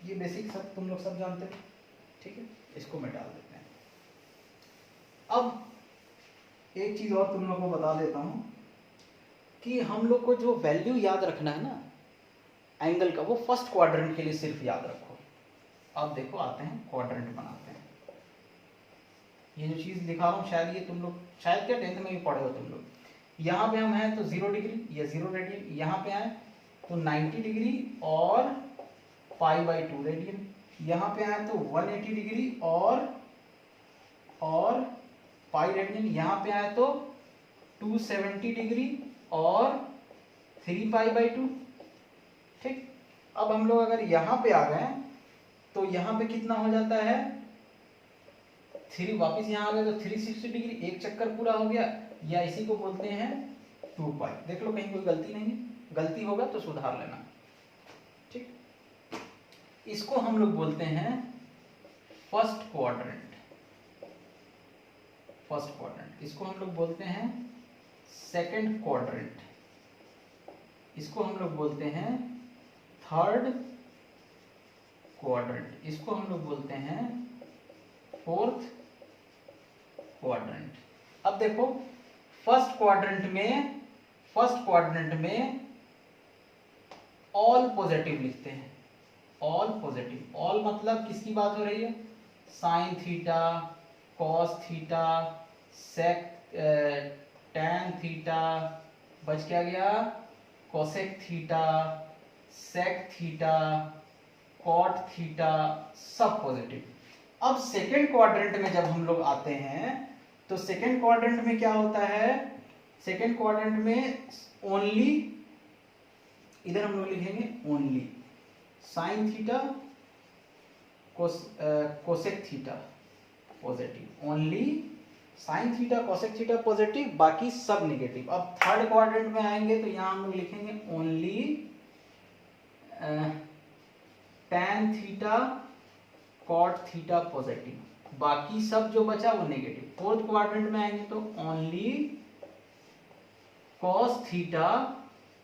ये बेसिक सब तुम लोग सब जानते हो, ठीक है, इसको मैं डाल देते हैं। अब एक चीज और तुम लोग को बता देता हूं कि हम लोग को जो वैल्यू याद रखना है ना एंगल का, वो फर्स्ट क्वाड्रेंट के लिए सिर्फ याद रखो। अब देखो आते हैं क्वाड्रेंट बनाते हैं, ये जो चीज दिखा रहा हूँ शायद ये तुम लोग शायद क्या 10th में भी पढ़े हो तुम लोग। यहाँ पे हम हैं तो 0 डिग्री या 0 रेडियन, यहाँ पे आए तो 90 डिग्री और π/2 रेडियन, यहाँ पे आए तो 180 डिग्री और पाई रेडियन, यहाँ पे आए तो 270 डिग्री और 3π/2, ठीक। अब हम लोग अगर यहाँ पे आ गए तो यहाँ पे कितना हो जाता है 3, वापिस यहाँ आ गए तो 360 डिग्री, एक चक्कर पूरा हो गया, या इसी को बोलते हैं 2π। देख लो कहीं कोई गलती नहीं है, गलती होगा तो सुधार लेना, ठीक। इसको हम लोग बोलते हैं फर्स्ट क्वाड्रेंट, इसको हम लोग बोलते हैं सेकंड क्वाड्रेंट, इसको हम लोग बोलते हैं थर्ड क्वाड्रेंट, इसको हम लोग बोलते हैं फोर्थ क्वाड्रेंट। अब देखो फर्स्ट क्वाड्रेंट में ऑल पॉजिटिव लिखते हैं, ऑल पॉजिटिव, ऑल मतलब किसकी बात हो रही है, sine theta, cos theta, sec tan theta, बच क्या गया, cosec theta, sec theta, cot theta, सब पॉजिटिव। अब सेकेंड क्वाड्रेंट में जब हम लोग आते हैं तो सेकेंड क्वाड्रेंट में क्या होता है, सेकेंड क्वाड्रेंट में ओनली, इधर हम लोग लिखेंगे only sine theta, cosec theta positive, only sine theta, cosec theta positive, बाकी सब नेगेटिव। अब थर्ड क्वाड्रेंट में आएंगे तो यहां हम लोग लिखेंगे only tan theta, cot theta positive, बाकी सब जो बचा वो नेगेटिव। फोर्थ क्वाड्रेंट में आएंगे तो only cos theta,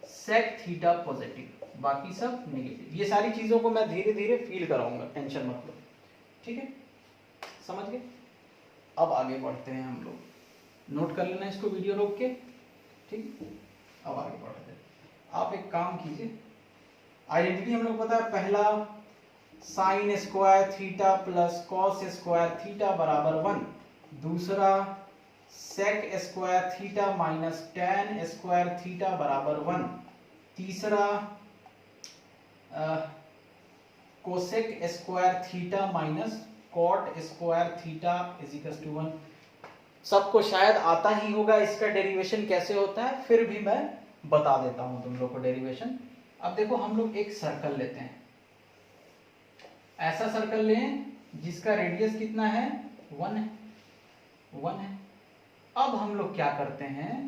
sec theta positive, बाकी सब नेगेटिव। ये सारी चीजों को मैं धीरे धीरे फील कराऊंगा, टेंशन मत लो, ठीक है, समझ गए। अब आगे बढ़ते हैं हम लोग, नोट कर लेना इसको वीडियो रोक के, ठीक। अब आगे बढ़ते हैं, आप एक काम कीजिए, आइडेंटिटी हम लोग पता है, पहला sine square theta plus cos square theta बराबर 1, दूसरा sec square theta minus tan square theta बराबर 1, तीसरा cosec square theta minus cot square theta is equal to 1। सबको शायद आता ही होगा इसका डेरिवेशन कैसे होता है, फिर भी मैं बता देता हूं तुम लोग को डेरिवेशन। अब देखो हम लोग एक सर्कल लेते हैं, ऐसा सर्कल लें जिसका रेडियस कितना है, 1 है, 1 है। अब हम लोग क्या करते हैं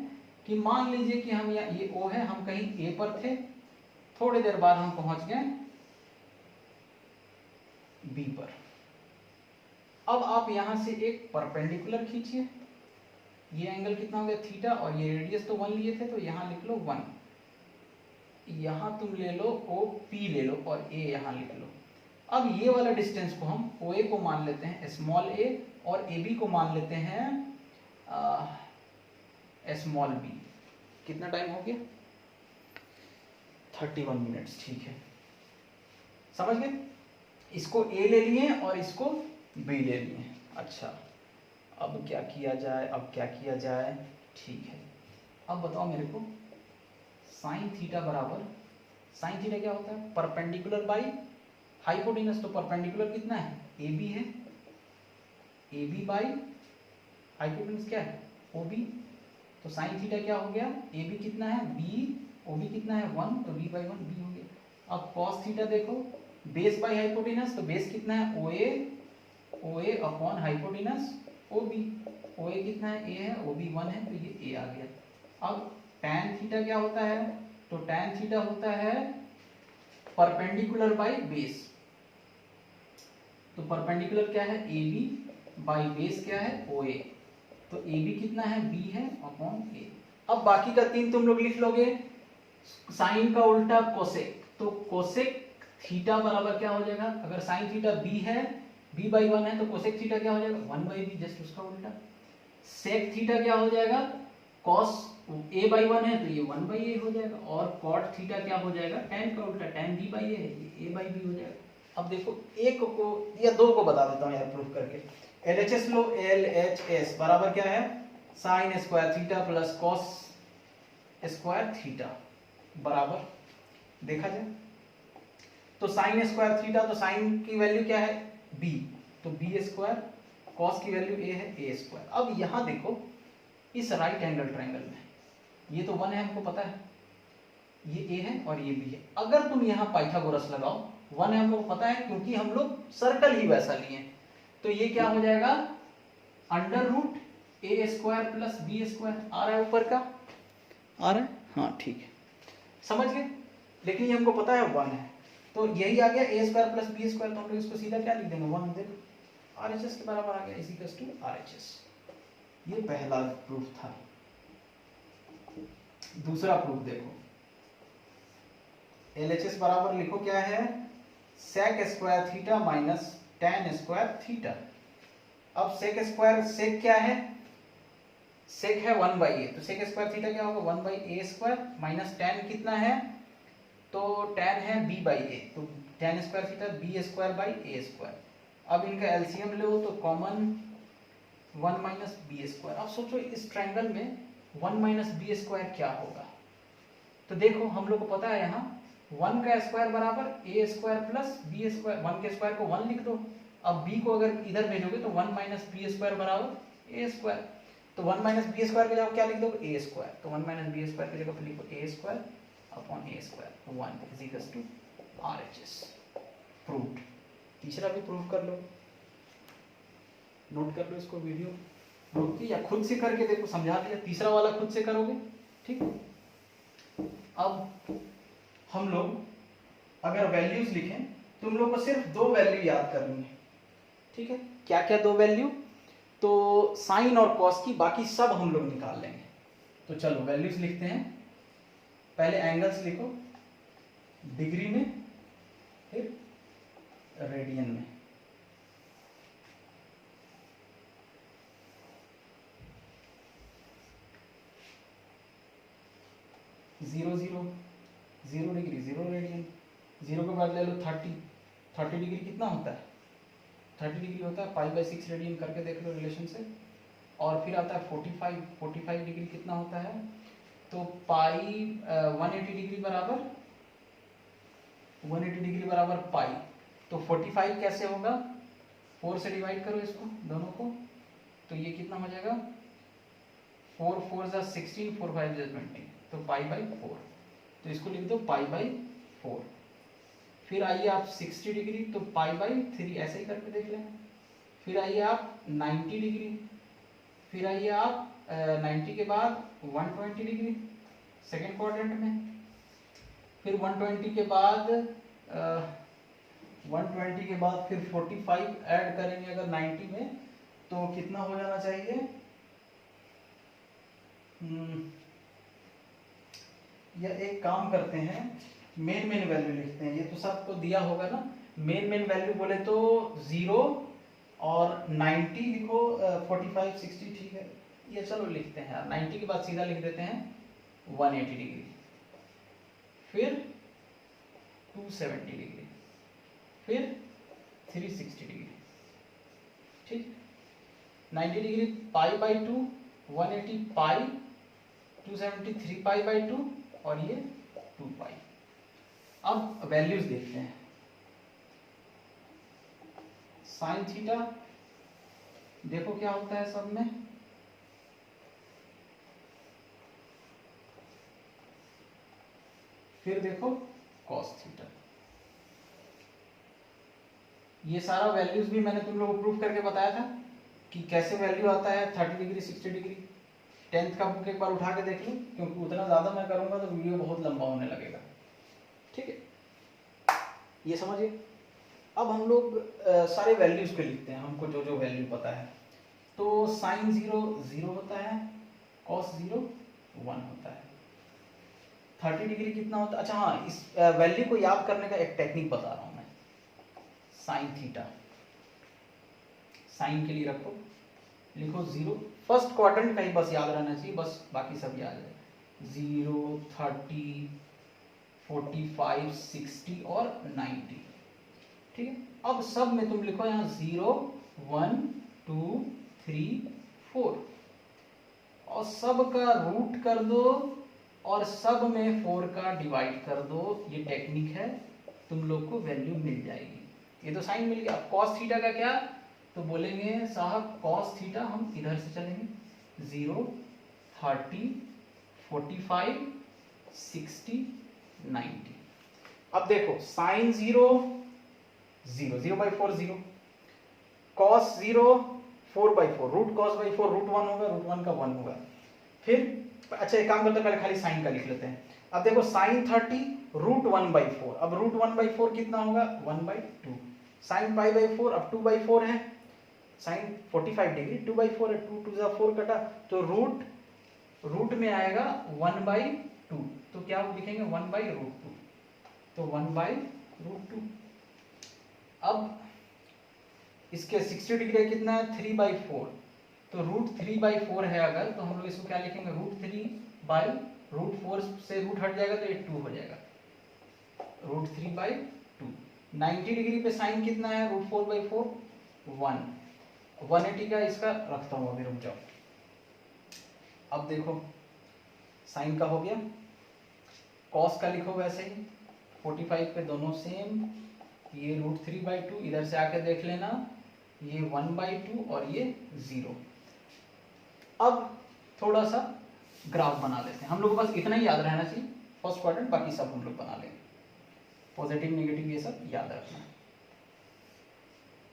कि मान लीजिए कि हम ये O है, हम कहीं A पर थे, थोड़ी देर बाद हम पहुंच गए B पर। अब आप यहां से एक परपेंडिकुलर खींचिए, ये एंगल कितना हो गया थीटा, और ये रेडियस तो 1 लिए थे तो यहां लिख लो 1, यहां तुम ले लो OP ले लो और A यहां लिख लो। अब ये वाला डिस्टेंस को हम OA को मान लेते हैं स्मॉल a और AB को मान लेते हैं स्मॉल b। कितना टाइम हो गया, 31 मिनट्स, ठीक है, समझ गए। इसको A ले लिए और इसको B ले लिए। अच्छा, अब क्या किया जाए, अब क्या किया जाए, ठीक है। अब बताओ मेरे को, साइन थीटा बराबर, साइन थीटा क्या होता है, परपेंडिकुलर बाई हाइपोटेनस। तो परपेंडिकुलर कितना है, AB है, AB बाई हाइपोटेनस क्या है, OB। तो साइन थीटा क्या हो गया, AB कितना है B, OB कितना है 1, तो B बाई 1 B हो गया। अब कॉस थीटा देखो, बेस बाई हाइपोटेनस, तो बेस कितना है OA, OA upon hypotenuse OB, OA कितना है A है, OB 1 है, तो ये A आ गया। अब tan थीटा क्या होता है, तो tan थीटा होता है परपेंडिकुलर बाई बेस। तो परपेंडिकुलर क्या है AB बाई बेस क्या है OA, तो AB कितना है B है अपॉन A। अब बाकी का 3 तुम लोग लिख लोगे, साइन का उल्टा कोसेक, तो कोसेक थीटा बराबर क्या हो जाएगा, अगर साइन थीटा B है, B बाई 1 है, तो कोसेक थीटा क्या हो जाएगा 1 बाई B, जस्ट उसका उल्टा। सेक थीटा क्या हो जाएगा, कॉस A बाई 1 है तो ये 1 बाई A हो जाएगा, और कॉट थीटा क्या हो जाएगा, tan का उल्टा, tan B बाई A है, ये A बाई B हो जाएगा। अब देखो एक को या दो को बता देता हूँ यार प्रूफ करके। LHS लो, LHS बराबर क्या है, sign square theta plus cos square theta बराबर, देखा जाए तो साइन स्क्वायर थीटा, तो साइन की वैल्यू क्या है B, तो B स्क्वायर, कॉस की वैल्यू A है A स्क्वायर। अब यहाँ देखो इस राइट एंगल ट्रायंगल में ये तो 1 है, हमको पता है, ये A है और ये B है। अगर तुम यहाँ पाइथागोरस लगाओ, 1 है हम लोग पता है क्योंकि हम लोग सर्कल ही वैसा लिए, तो ये क्या हो जाएगा under root A square plus B square, आ रहा है ऊपर का, आ रहा है, हाँ ठीक है, समझ गए। लेकिन ये हमको पता है 1 है, तो यही आ गया A square plus B square, तो हम लोग इसको सीधा क्या लिख देंगे 1, देखो RHS के बराबर आ गया, इज इक्वल टू RHS। ये पहला प्रूफ था। दूसरा प्रूफ देखो, LHS बराबर लिखो क्या है, sec square theta minus tan square theta. अब सेक स्क्वायर, सेक क्या है, सेक है 1 बाई ए, तो सेक स्क्वायर थीटा क्या होगा 1 by A square, minus tan कितना है, तो tan है b बाई ए, तो tan square theta b square by A square. अब इनका एलसीएम लो तो कॉमन 1 माइनस बी स्क्वायर। अब सोचो इस ट्रायंगल में 1 माइनस बी स्क्वायर क्या होगा, तो देखो हम लोग को पता है यहाँ 1 का स्क्वायर बराबर ए स्क्वायर प्लस बी स्क्वायर, 1 के स्क्वायर को 1 लिख दो। अब b को अगर इधर भेजोगे तो 1 माइनस बी स्क्वायर बराबर ए स्क्वायर, तो 1 माइनस बी स्क्वायर की जगह क्या लिख दोगे ए स्क्वायर, तो 1 माइनस बी स्क्वायर की जगह पर लिखो A square upon A square 1 is equal to RHS। Proved. तीसरा भी प्रूव कर लो, नोट कर लो इसको, वीडियो रोक के या खुद से करके देखो, समझा दिया, तीसरा वाला खुद से करोगे, ठीक। अब हम लोग अगर वैल्यूज लिखें, तुम लोग को सिर्फ 2 वैल्यू याद करनी है, ठीक है। क्या क्या 2 वैल्यू, तो साइन और कॉस की, बाकी सब हम लोग निकाल लेंगे। तो चलो वैल्यूज लिखते हैं, पहले एंगल्स लिखो, डिग्री में, फिर रेडियन में। Zero zero, zero degree zero radian, zero के बाद ले लो 30, 30 डिग्री कितना होता है, 30 डिग्री होता है π/6 रेडियन, करके देख लो रिलेशन से। और फिर आता है 45, 45 डिग्री कितना होता है, तो 180 डिग्री बराबर 180 डिग्री बराबर पाई। तो 45 कैसे होगा, 4 से डिवाइड करो इसको दोनों को, तो ये कितना हो जाएगा, 4 4 जा 16, 4 5 जा 20, तो π/4, तो इसको लिख दो π/4। फिर आइए आप 60 डिग्री, तो π/3 ऐसे ही करके देख लें। फिर आइए आप 90 डिग्री, फिर आइए आप 90 के बाद 120 डिग्री सेकेंड क्वाड्रेंट में, फिर 120 के बाद 120 के बाद फिर 45 ऐड करेंगे अगर 90 में, तो कितना हो जाना चाहिए, या एक काम करते हैं, मेन वैल्यू लिखते हैं, ये तो सबको दिया होगा ना। मेन वैल्यू बोले तो 0 और 90 लिखो, 45 60 ठीक है, ये चलो लिखते हैं यार। 90 के बाद सीधा लिख देते हैं 180 डिग्री, फिर 270 डिग्री, फिर 360 डिग्री, ठीक। 90 डिग्री π/2, 180 पाई, 270 3π/2 और ये 2π। अब वैल्यूज देखते हैं। साइन थीटा देखो क्या होता है सब में, फिर देखो कॉस थीटा। ये सारा वैल्यूज भी मैंने तुम लोगों को प्रूफ करके बताया था कि कैसे वैल्यू आता है 30 डिग्री 60 डिग्री। 10th का बुक एक बार उठा के देख लो, क्योंकि उतना ज़्यादा मैं करूँगा तो वीडियो बहुत लंबा होने लगेगा, ठीक है। ये समझिए। अब हम लोग सारे वैल्यूज पे लिखते हैं, हमको जो जो वैल्यू पता है। तो साइन 0 0 होता है, कॉस 0 1 होता है, 30 डिग्री कितना होता है। अच्छा हाँ, इस वैल्यू को याद करने का एक टेक्निक बता रहा हूँ मैं। साइन थीटा, साइन के लिए रखो, लिखो 0, फर्स्ट क्वाड्रेंट का ही बस याद रहना चाहिए, बस बाकी सब याद है। 0 30 45 60 और 90, ठीक है। अब सब में तुम लिखो यहाँ 0 1 2 3 4 और सब का रूट कर दो और सब में 4 का डिवाइड कर दो। ये टेक्निक है, तुम लोग को वैल्यू मिल जाएगी। ये तो साइन मिल गया। अब कॉस थीटा का क्या, तो बोलेंगे साहब कॉस थीटा, हम इधर से चलेंगे, 0 30 45 60 90। अब देखो sine 0 0 0/4 0, cos 0 4/4, root cos by 4 root 1 होगा, रूट 1 का 1 होगा। फिर अच्छा एक काम करते हैं, पहले खाली साइन का लिख लेते हैं। अब देखो साइन 30 रूट 1/4, अब रूट 1/4 कितना होगा 1/2, साइन π/4 अब 2/4 है, साइन 45 डिग्री 2/4 है, 2 2 4 कटा, तो रूट में आएगा 1/2, तो क्या लिखेंगे 1/√2, तो 1/√2। अब इसके 60 डिग्री कितना है 3/4, तो रूट 3/4 है अगर, तो हम लोग इसको क्या लिखेंगे √3/√4 से रूट हट जाएगा तो ये 2 हो जाएगा, √3/2। 90 डिग्री पे साइन कितना है √4/4 1, 180 का इसका रखता हूँ अभी, रुक जाओ। अब देखो साइन का हो गया, कॉस का लिखो वैसे ही 45 पे दोनों सेम, ये √3/2, इधर से आके देख लेना ये 1/2 और ये 0। अब थोड़ा सा ग्राफ बना लेते हैं, हम लोग बस इतना ही याद रहना चाहिए फर्स्ट क्वाड्रेंट, बाकी सब हम लोग बना लेंगे, पॉजिटिव नेगेटिव ये सब याद रखना है।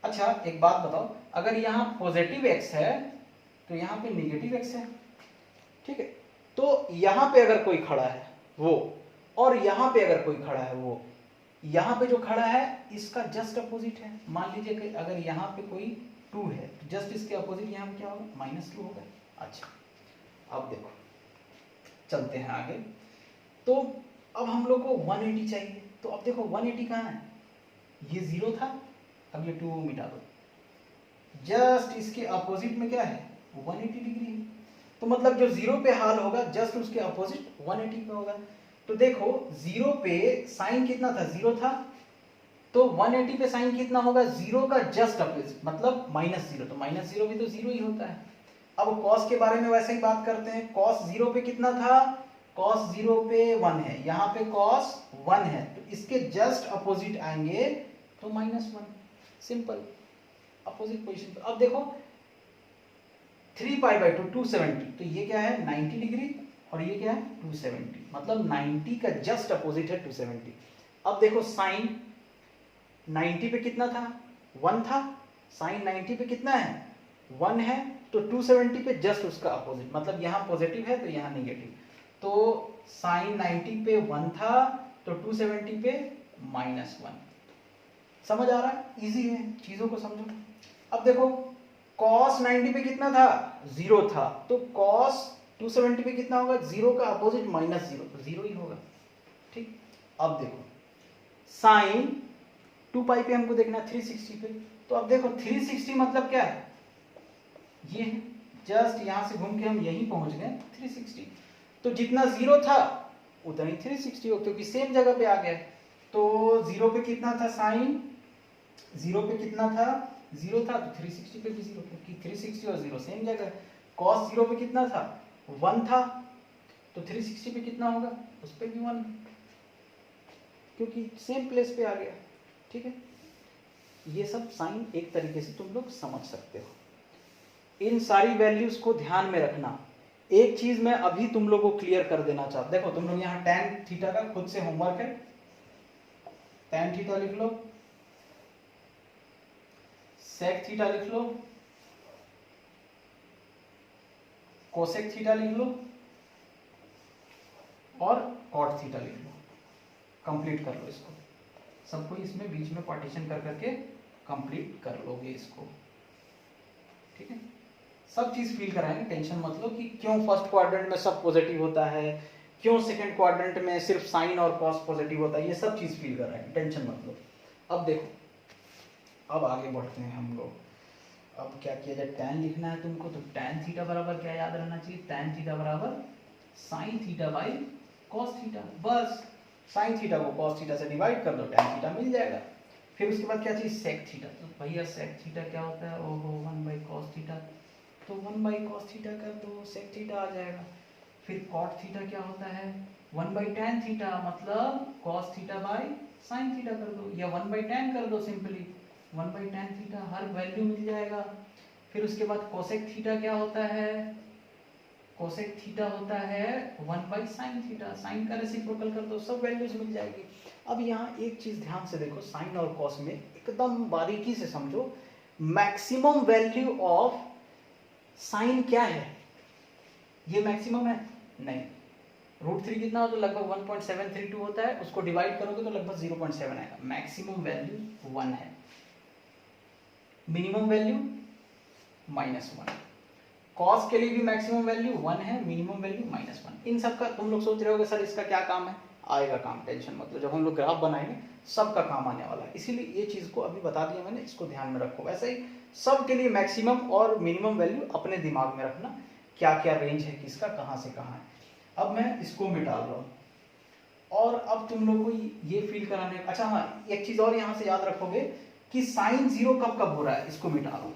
अच्छा एक बात बताओ, अगर यहाँ पॉजिटिव x है तो यहाँ पे नेगेटिव x है, ठीक है। तो यहाँ पे अगर कोई खड़ा है वो, और यहाँ पे अगर कोई खड़ा है वो, यहाँ पे जो खड़ा है इसका जस्ट अपोजिट है। मान लीजिए कि अगर यहाँ पे कोई 2 है तो जस्ट इसके अपोजिट यहाँ पे क्या होगा -2 होगा। अच्छा अब देखो चलते हैं आगे। तो अब हम लोग को 180 चाहिए, तो अब देखो 180 कहाँ है, ये 0 था, अब ये 2 मिटा दो, जस्ट इसके अपोजिट में क्या है 180 डिग्री है। तो मतलब जो 0 पे हाल होगा जस्ट उसके अपोजिट 180 पे होगा। तो देखो 0 पे साइन कितना था, 0 था, तो 180 पे साइन कितना होगा, 0 का जस्ट अपोजिट मतलब -0, तो -0 भी तो 0 ही होता है। अब कॉस के बारे में वैसे ही बात करते हैं, कॉस 0 पे कितना था, कॉस 0 पे 1 है, यहाँ पे कॉस 1 है, तो इसके जस्ट अपोजिट आएंगे तो -1, सिंपल अपोजिट पोजीशन पे। अब देखो 3π/2 270, तो ये क्या है 90 डिग्री और ये क्या है 270, मतलब 90 का जस्ट अपोजिट है 270। अब देखो साइन 90 पे कितना था, 1 था, साइन 90 पे कितना है 1 है, तो 270 पे जस्ट उसका अपोजिट, मतलब यहाँ पॉजिटिव है तो यहाँ नेगेटिव, तो साइन 90 पे 1 था तो 270 पे -1। समझ आ रहा है, इजी है, चीजों को समझो। अब देखो cos 90 पे कितना था, 0 था, तो cos 270 पे कितना होगा, 0 का अपोजिट -0, तो 0 ही होगा, ठीक। अब देखो साइन 2π पे हमको देखना है 360 पे, तो अब देखो 360 मतलब क्या है, ये है, जस्ट यहां से घूम के हम यहीं पहुंच गए 360, तो जितना 0 था उतना ही 360 हो, क्योंकि सेम जगह पे आ गया। तो 0 पे कितना था साइन, 0 पे कितना था, 0 था, तो 360 पे भी 0, क्योंकि 360 और 0 सेम जगह। cos 0 पे कितना था, 1 था, तो 360 पे कितना होगा, उस पे भी 1, क्योंकि सेम प्लेस पे आ गया, ठीक है। ये सब साइन एक तरीके से तुम लोग समझ सकते हो। इन सारी वैल्यूज को ध्यान में रखना। एक चीज मैं अभी तुम लोगों को क्लियर कर देना चाहता, देखो तुम लोग यहाँ tan थीटा का खुद से होमवर्क है, tan थीटा लिख लो, sec थीटा लिख लो, cosec थीटा लिख लो और cot थीटा लिख लो, कंप्लीट कर लो इसको, सबको इसमें बीच में पार्टीशन कर करके कंप्लीट कर लोगे इसको, ठीक है। सब चीज फील कराएंगे, टेंशन मत लो कि क्यों फर्स्ट क्वाड्रेंट में सब पॉजिटिव होता है, क्यों सेकंड क्वाड्रेंट में सिर्फ साइन और कॉस पॉजिटिव होता है, ये सब चीज फील कराएंगे, टेंशन मत लो। अब देखो, अब आगे बढ़ते हैं हम लोग। अब क्या किया जाए, tan लिखना है तुमको, तो tan थीटा बराबर क्या याद रहना चाहिए, tan थीटा बराबर sine theta by cos theta, बस साइन थीटा को कॉस थीटा से डिवाइड कर दो, tan थीटा मिल जाएगा। फिर उसके बाद क्या चाहिए, सेक थीटा, तो भैया सेक थीटा क्या होता है, ओहो 1/cos थीटा, तो 1/cos थीटा कर दो, सेक थीटा आ जाएगा। फिर कॉट थीटा क्या होता है, 1/tan थीटा, मतलब cos theta by sine theta कर दो, या 1/tan कर दो, सिंपली 1/tan थीटा, हर वैल्यू मिल जाएगा। फिर उसके बाद कोसेक थीटा क्या होता है, कोसेक थीटा होता है 1/sin थीटा, साइन का रेसिप्रोकल कर दो, सब वैल्यूज मिल जाएगी। अब यहाँ एक चीज ध्यान से देखो, साइन और कॉस में एकदम बारीकी से समझो, मैक्सिमम वैल्यू ऑफ साइन क्या है, ये मैक्सिमम है नहीं, √3 कितना हो तो लगभग 1.732 होता है, उसको डिवाइड करोगे तो लगभग 0.7 आएगा, मैक्सिमम वैल्यू 1 है, मिनिमम वैल्यू -1, कॉस के लिए भी मैक्सिमम वैल्यू 1 है, मिनिमम वैल्यू -1। इन सब का तुम लोग सोच रहे होगे सर इसका क्या काम है, आएगा काम, टेंशन मत लो, जब हम लोग ग्राफ बनाएंगे सबका काम आने वाला है, इसीलिए ये चीज को अभी बता दिया मैंने, इसको ध्यान में रखो। वैसे ही सब के लिए मैक्सिमम और मिनिमम वैल्यू अपने दिमाग में रखना, क्या क्या रेंज है किसका, कहाँ से कहाँ है। अब मैं इसको मिटा रहा हूँ, और अब तुम लोग को ये फील कराने, अच्छा हाँ एक चीज और यहाँ से याद रखोगे कि साइन 0 कब कब हो रहा है, इसको मिटा लो,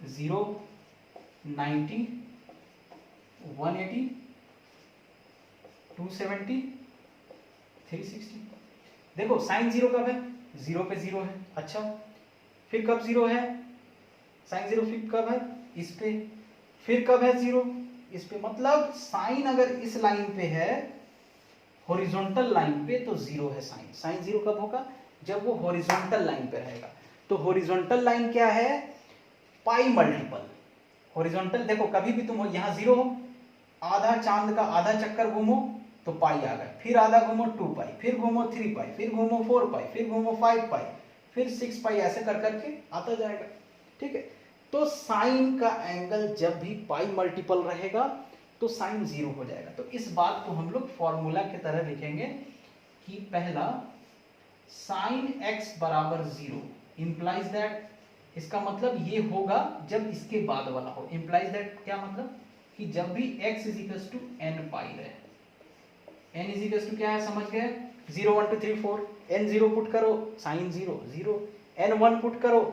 0, 90, 180, 270, 360। देखो साइन 0 कब है, 0 पे 0 है, अच्छा फिर कब 0 है, साइन 0 फिर कब है, इस पे, फिर कब है 0, इस पे, मतलब साइन अगर इस लाइन पे है, हॉरिजॉन्टल लाइन पे, तो 0 है साइन। साइन 0 कब होगा, जब वो हॉरिजॉन्टल लाइन पे रहेगा, तो हॉरिजॉन्टल लाइन क्या है, पाई मल्टीपल, हॉरिजॉन्टल देखो कभी भी तुम हो यहाँ 0 हो, आधा चांद का आधा चक्कर घूमो तो पाई आ गया, फिर आधा घूमो 2π, फिर घूमो 3π, फिर घूमो 4π, फिर घूमो 5π, फिर 6π, ऐसे कर करके आता जाएगा, ठीक है। तो साइन का एंगल जब भी पाई मल्टीपल रहेगा तो तो साइन 0 हो जाएगा। तो इस बात को हम लोग फॉर्मूला की तरह लिखेंगे कि पहला साइन x बराबर 0 इंप्लाइज दैट, इसका मतलब ये होगा जब इसके बाद वाला हो। इंप्लाइज दैट क्या मतलब कि जब भी x is equal to n pi रहे, n इज इक्वल टू क्या है समझ गए, 0 1 2 3 4, n 0 पुट करो साइन 0 0, n 1 पुट करो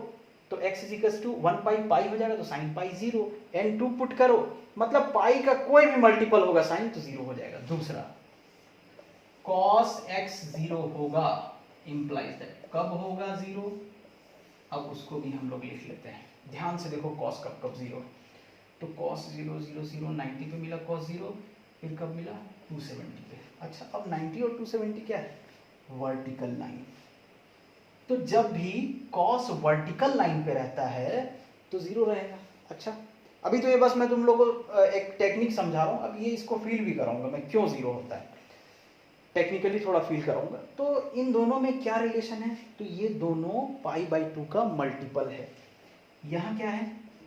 तो x इज इक्वल टू 1 पाई पाई हो जाएगा तो साइन पाई 0, n 2 पुट करो मतलब पाई का कोई भी मल्टीपल होगा साइन तो 0 हो जाएगा। दूसरा cos x 0 होगा, इंप्लाइज दैट कब होगा 0, अब उसको भी हम लोग लिख लेते हैं। ध्यान से देखो cos कब कब 0, तो cos 0 0 0 90 पे मिला cos 0, फिर कब मिला 270 पे। अच्छा अब 90 और 270 क्या है, वर्टिकल लाइन। तो जब भी cos वर्टिकल लाइन पे रहता है तो 0 रहेगा। अच्छा अभी तो ये बस मैं तुम लोगों को एक टेक्निक समझा रहा हूँ, अब ये इसको फील भी कराऊंगा मैं क्यों 0 होता है, टेक्निकली थोड़ा फील कराऊंगा। तो इन दोनों में क्या रिलेशन है, तो ये दोनों पाई बाई 2 का मल्टीपल है। यहाँ क्या है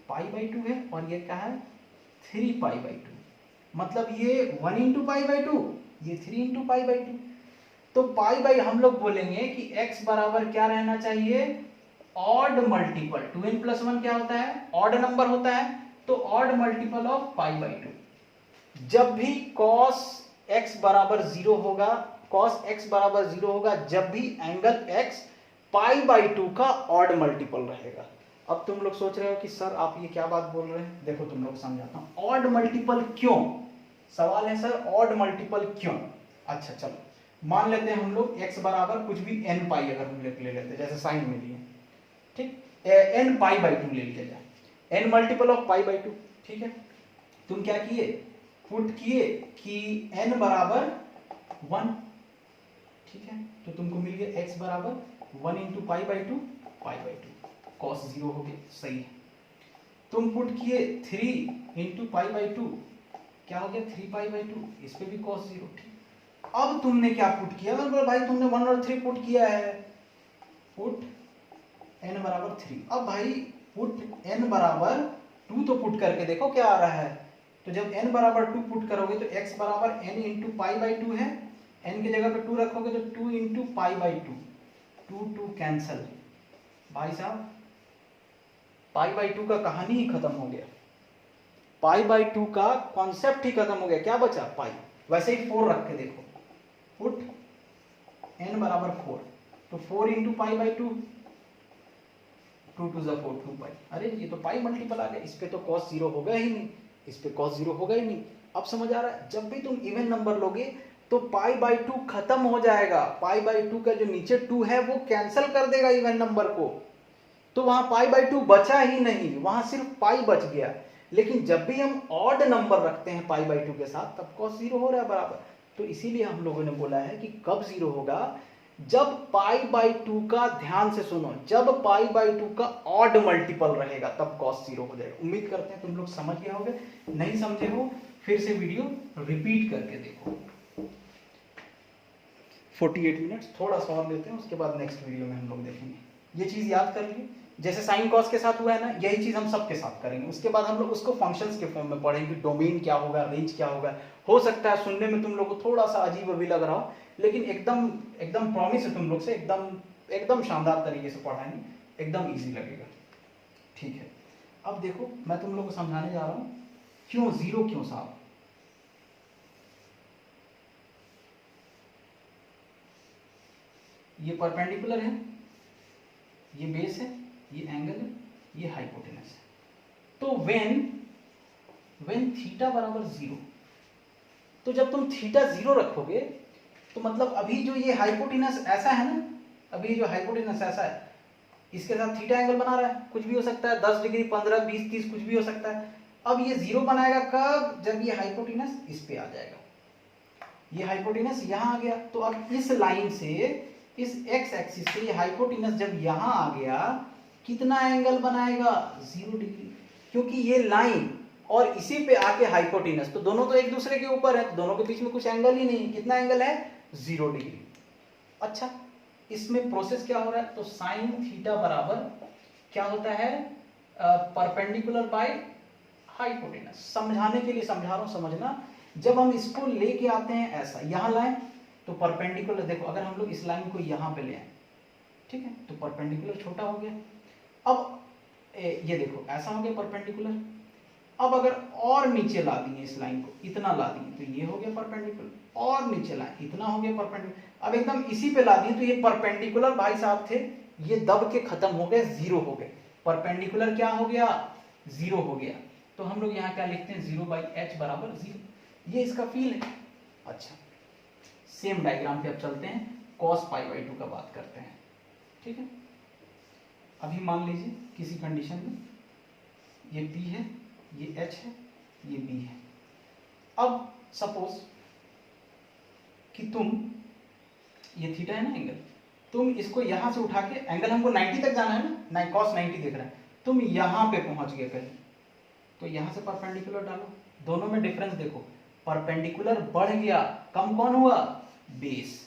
पाई बाई 2 है और ये क्या है 3 पाई बाई 2, मतलब ये 1 इंटू पाई बाई 2, ये 3 इंटू पाई बाई 2। तो पाई बाई हम लोग बोलेंगे कि x बराबर क्या रहना चाहिए, ऑड मल्टीपल, 2n प्लस 1 क्या होता है ऑड नंबर होता है, तो odd multiple of pi by 2। जब भी cos x बराबर 0 होगा, cos x बराबर 0 होगा जब भी एंगल x पाई बाई 2 का ऑड मल्टीपल रहेगा। अब तुम लोग सोच रहे हो कि सर आप ये क्या बात बोल रहे हैं, देखो तुम लोग समझाता हूं। ऑड मल्टीपल क्यों, सवाल है सर ऑड मल्टीपल क्यों। अच्छा चलो मान लेते हैं हम लोग x बराबर कुछ भी n पाई अगर हम ले लेते हैं जैसे साइन में लिए, ठीक, n पाई बाई 2 ले लिया जाए, n multiple of pi by 2, ठीक है। तुम क्या किए, पुट किए कि n बराबर 1, ठीक है, तो तुमको मिल गया x बराबर 1 into pi by 2 pi by 2, cos 0 हो गया, सही है। तुम पुट किए 3 इंटू पाई बाई 2, क्या हो गया 3 पाई बाई 2, इस पे भी cos 0, ठीक। अब तुमने क्या पुट किया, मतलब भाई तुमने 1 और 3 पुट किया है, पुट n बराबर 3। अब भाई पुट n बराबर 2 तो पुट करके देखो क्या आ रहा है, तो जब n बराबर 2 पुट करोगे तो x बराबर n इंटू पाई बाई 2 है, n की जगह पे 2 रखोगे तो 2 इंटू पाई बाई 2, 2 2 कैंसल, भाई साहब पाई बाई 2 का कहानी ही खत्म हो गया, पाई बाई 2 का कॉन्सेप्ट ही खत्म हो गया, क्या बचा पाई। वैसे ही 4 रख के देखो, पुट n बराबर 4, तो 4 इंटू पाई बाई 2, 2 2 4 2 पाई, अरे ये तो पाई मल्टीपल आ गया, इस पे तो cos 0 होगा ही नहीं, इस पे cos 0 होगा ही नहीं। अब समझ आ रहा है, जब भी तुम इवन नंबर लोगे तो पाई बाई 2 खत्म हो जाएगा, पाई बाई 2 का जो नीचे 2 है वो कैंसिल कर देगा इवन नंबर को, तो वहां पाई बाई 2 बचा ही नहीं, वहां सिर्फ पाई बच गया। लेकिन जब भी हम ऑड नंबर रखते हैं पाई बाई 2 के साथ तब cos 0 हो रहा है बराबर, तो इसीलिए हम लोगों ने बोला है कि कब 0 होगा, जब पाई बाई 2 का, ध्यान से सुनो, जब पाई बाई 2 का ऑड मल्टीपल रहेगा तब cos 0 हो जाएगा। उम्मीद करते हैं तुम लोग समझ गए होगे, नहीं समझे हो फिर से वीडियो रिपीट करके देखो। 48 मिनट्स थोड़ा सा और लेते हैं, उसके बाद नेक्स्ट वीडियो में हम लोग देखेंगे। ये चीज याद कर लिए, जैसे साइन कॉस के साथ हुआ है ना, यही चीज हम सबके साथ करेंगे। उसके बाद हम लोग उसको फंक्शंस के फॉर्म में पढ़ेंगे, डोमेन क्या होगा, रेंज क्या होगा। हो सकता है सुनने में तुम लोग को थोड़ा सा अजीब भी लग रहा हो, लेकिन एकदम एकदम प्रॉमिस है तुम लोग से, एकदम एकदम शानदार तरीके से पढ़ाएंगे, एकदम ईजी लगेगा, ठीक है। अब देखो मैं तुम लोग को समझाने जा रहा हूं क्यों 0 क्यों साहब। ये परपेंडिकुलर है, ये बेस है, ये एंगल है, ये हाइपोटेनस है। तो व्हेन थीटा बराबर 0, तो जब तुम थीटा 0 रखोगे तो मतलब अभी जो ये हाइपोटेनस ऐसा है ना, अभी जो हाइपोटेनस ऐसा है, इसके साथ थीटा एंगल बना रहा है, कुछ भी हो सकता है, 10 डिग्री 15 20 30 कुछ भी हो सकता है। अब ये 0 बनाएगा कब, जब ये हाइपोटेनस इस पे आ जाएगा, ये हाइपोटेनस यहां आ गया, तो अब इस लाइन से, इस x एक्सिस से ये हाइपोटेनस जब यहां आ गया, कितना एंगल बनाएगा 0 डिग्री, क्योंकि ये लाइन और इसी पे आके हाइपोटेनस, तो दोनों तो एक दूसरे के ऊपर है, तो दोनों के बीच में कुछ एंगल ही नहीं, कितना एंगल है 0 डिग्री। अच्छा इसमें प्रोसेस क्या हो रहा है, तो साइन थीटा बराबर क्या होता है, परपेंडिकुलर बाय हाइपोटेनस। समझाने के लिए समझा रहा हूँ, समझना। जब हम इसको लेके आते हैं ऐसा, यहाँ लाएं तो परपेंडिकुलर, देखो अगर हम लोग इस लाइन को यहाँ पे ले आए, ठीक है, तो परपेंडिकुलर छोटा हो गया। अब ये देखो ऐसा हो गया परपेंडिकुलर। अब अगर और नीचे ला दिए इस लाइन को, इतना ला दिए तो ये हो गया परपेंडिकुलर, और नीचे लाए इतना हो गया परपेंडिकुलर। अब एकदम इसी पे ला दिए तो ये परपेंडिकुलर भाई साहब थे, ये दब के खत्म हो गए, जीरो हो गए। परपेंडिकुलर क्या हो गया, जीरो हो गया। तो हम लोग यहाँ क्या लिखते हैं, 0/h बराबर 0। ये इसका फील है। अच्छा, सेम डायग्राम पे अब चलते हैं, cos π/2 का बात करते हैं, ठीक है। अभी मान लीजिए किसी कंडीशन में ये P है, ये H है, ये B है। अब सपोज कि तुम, ये थीटा है ना एंगल, तुम इसको यहां से उठा के, एंगल हमको 90 तक जाना है ना, cos 90 देख रहा है, तुम यहां पे पहुंच गए पहले, तो यहां से परपेंडिकुलर डालो। दोनों में डिफरेंस देखो, परपेंडिकुलर बढ़ गया, कम कौन हुआ, बेस।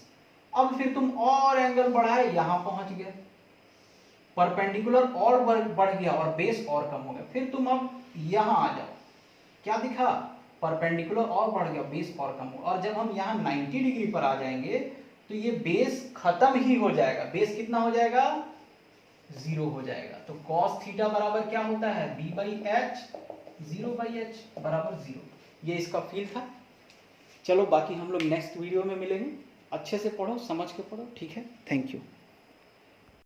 अब फिर तुम और एंगल बढ़ाए, यहां पहुंच गए, परपेंडिकुलर और बढ़ गया और बेस और कम हो गया। फिर तुम अब यहां आ जाओ, क्या दिखा, परपेंडिकुलर और बढ़ गया, बेस और कम हो। और जब हम यहाँ 90 डिग्री पर आ जाएंगे तो ये बेस खत्म ही हो जाएगा। बेस कितना हो जाएगा, 0 हो जाएगा। तो cos थीटा बराबर क्या होता है, B/h, 0/h बराबर 0। ये इसका फील था। चलो बाकी हम लोग नेक्स्ट वीडियो में मिलेंगे। अच्छे से पढ़ो, समझ के पढ़ो, ठीक है। Thank you.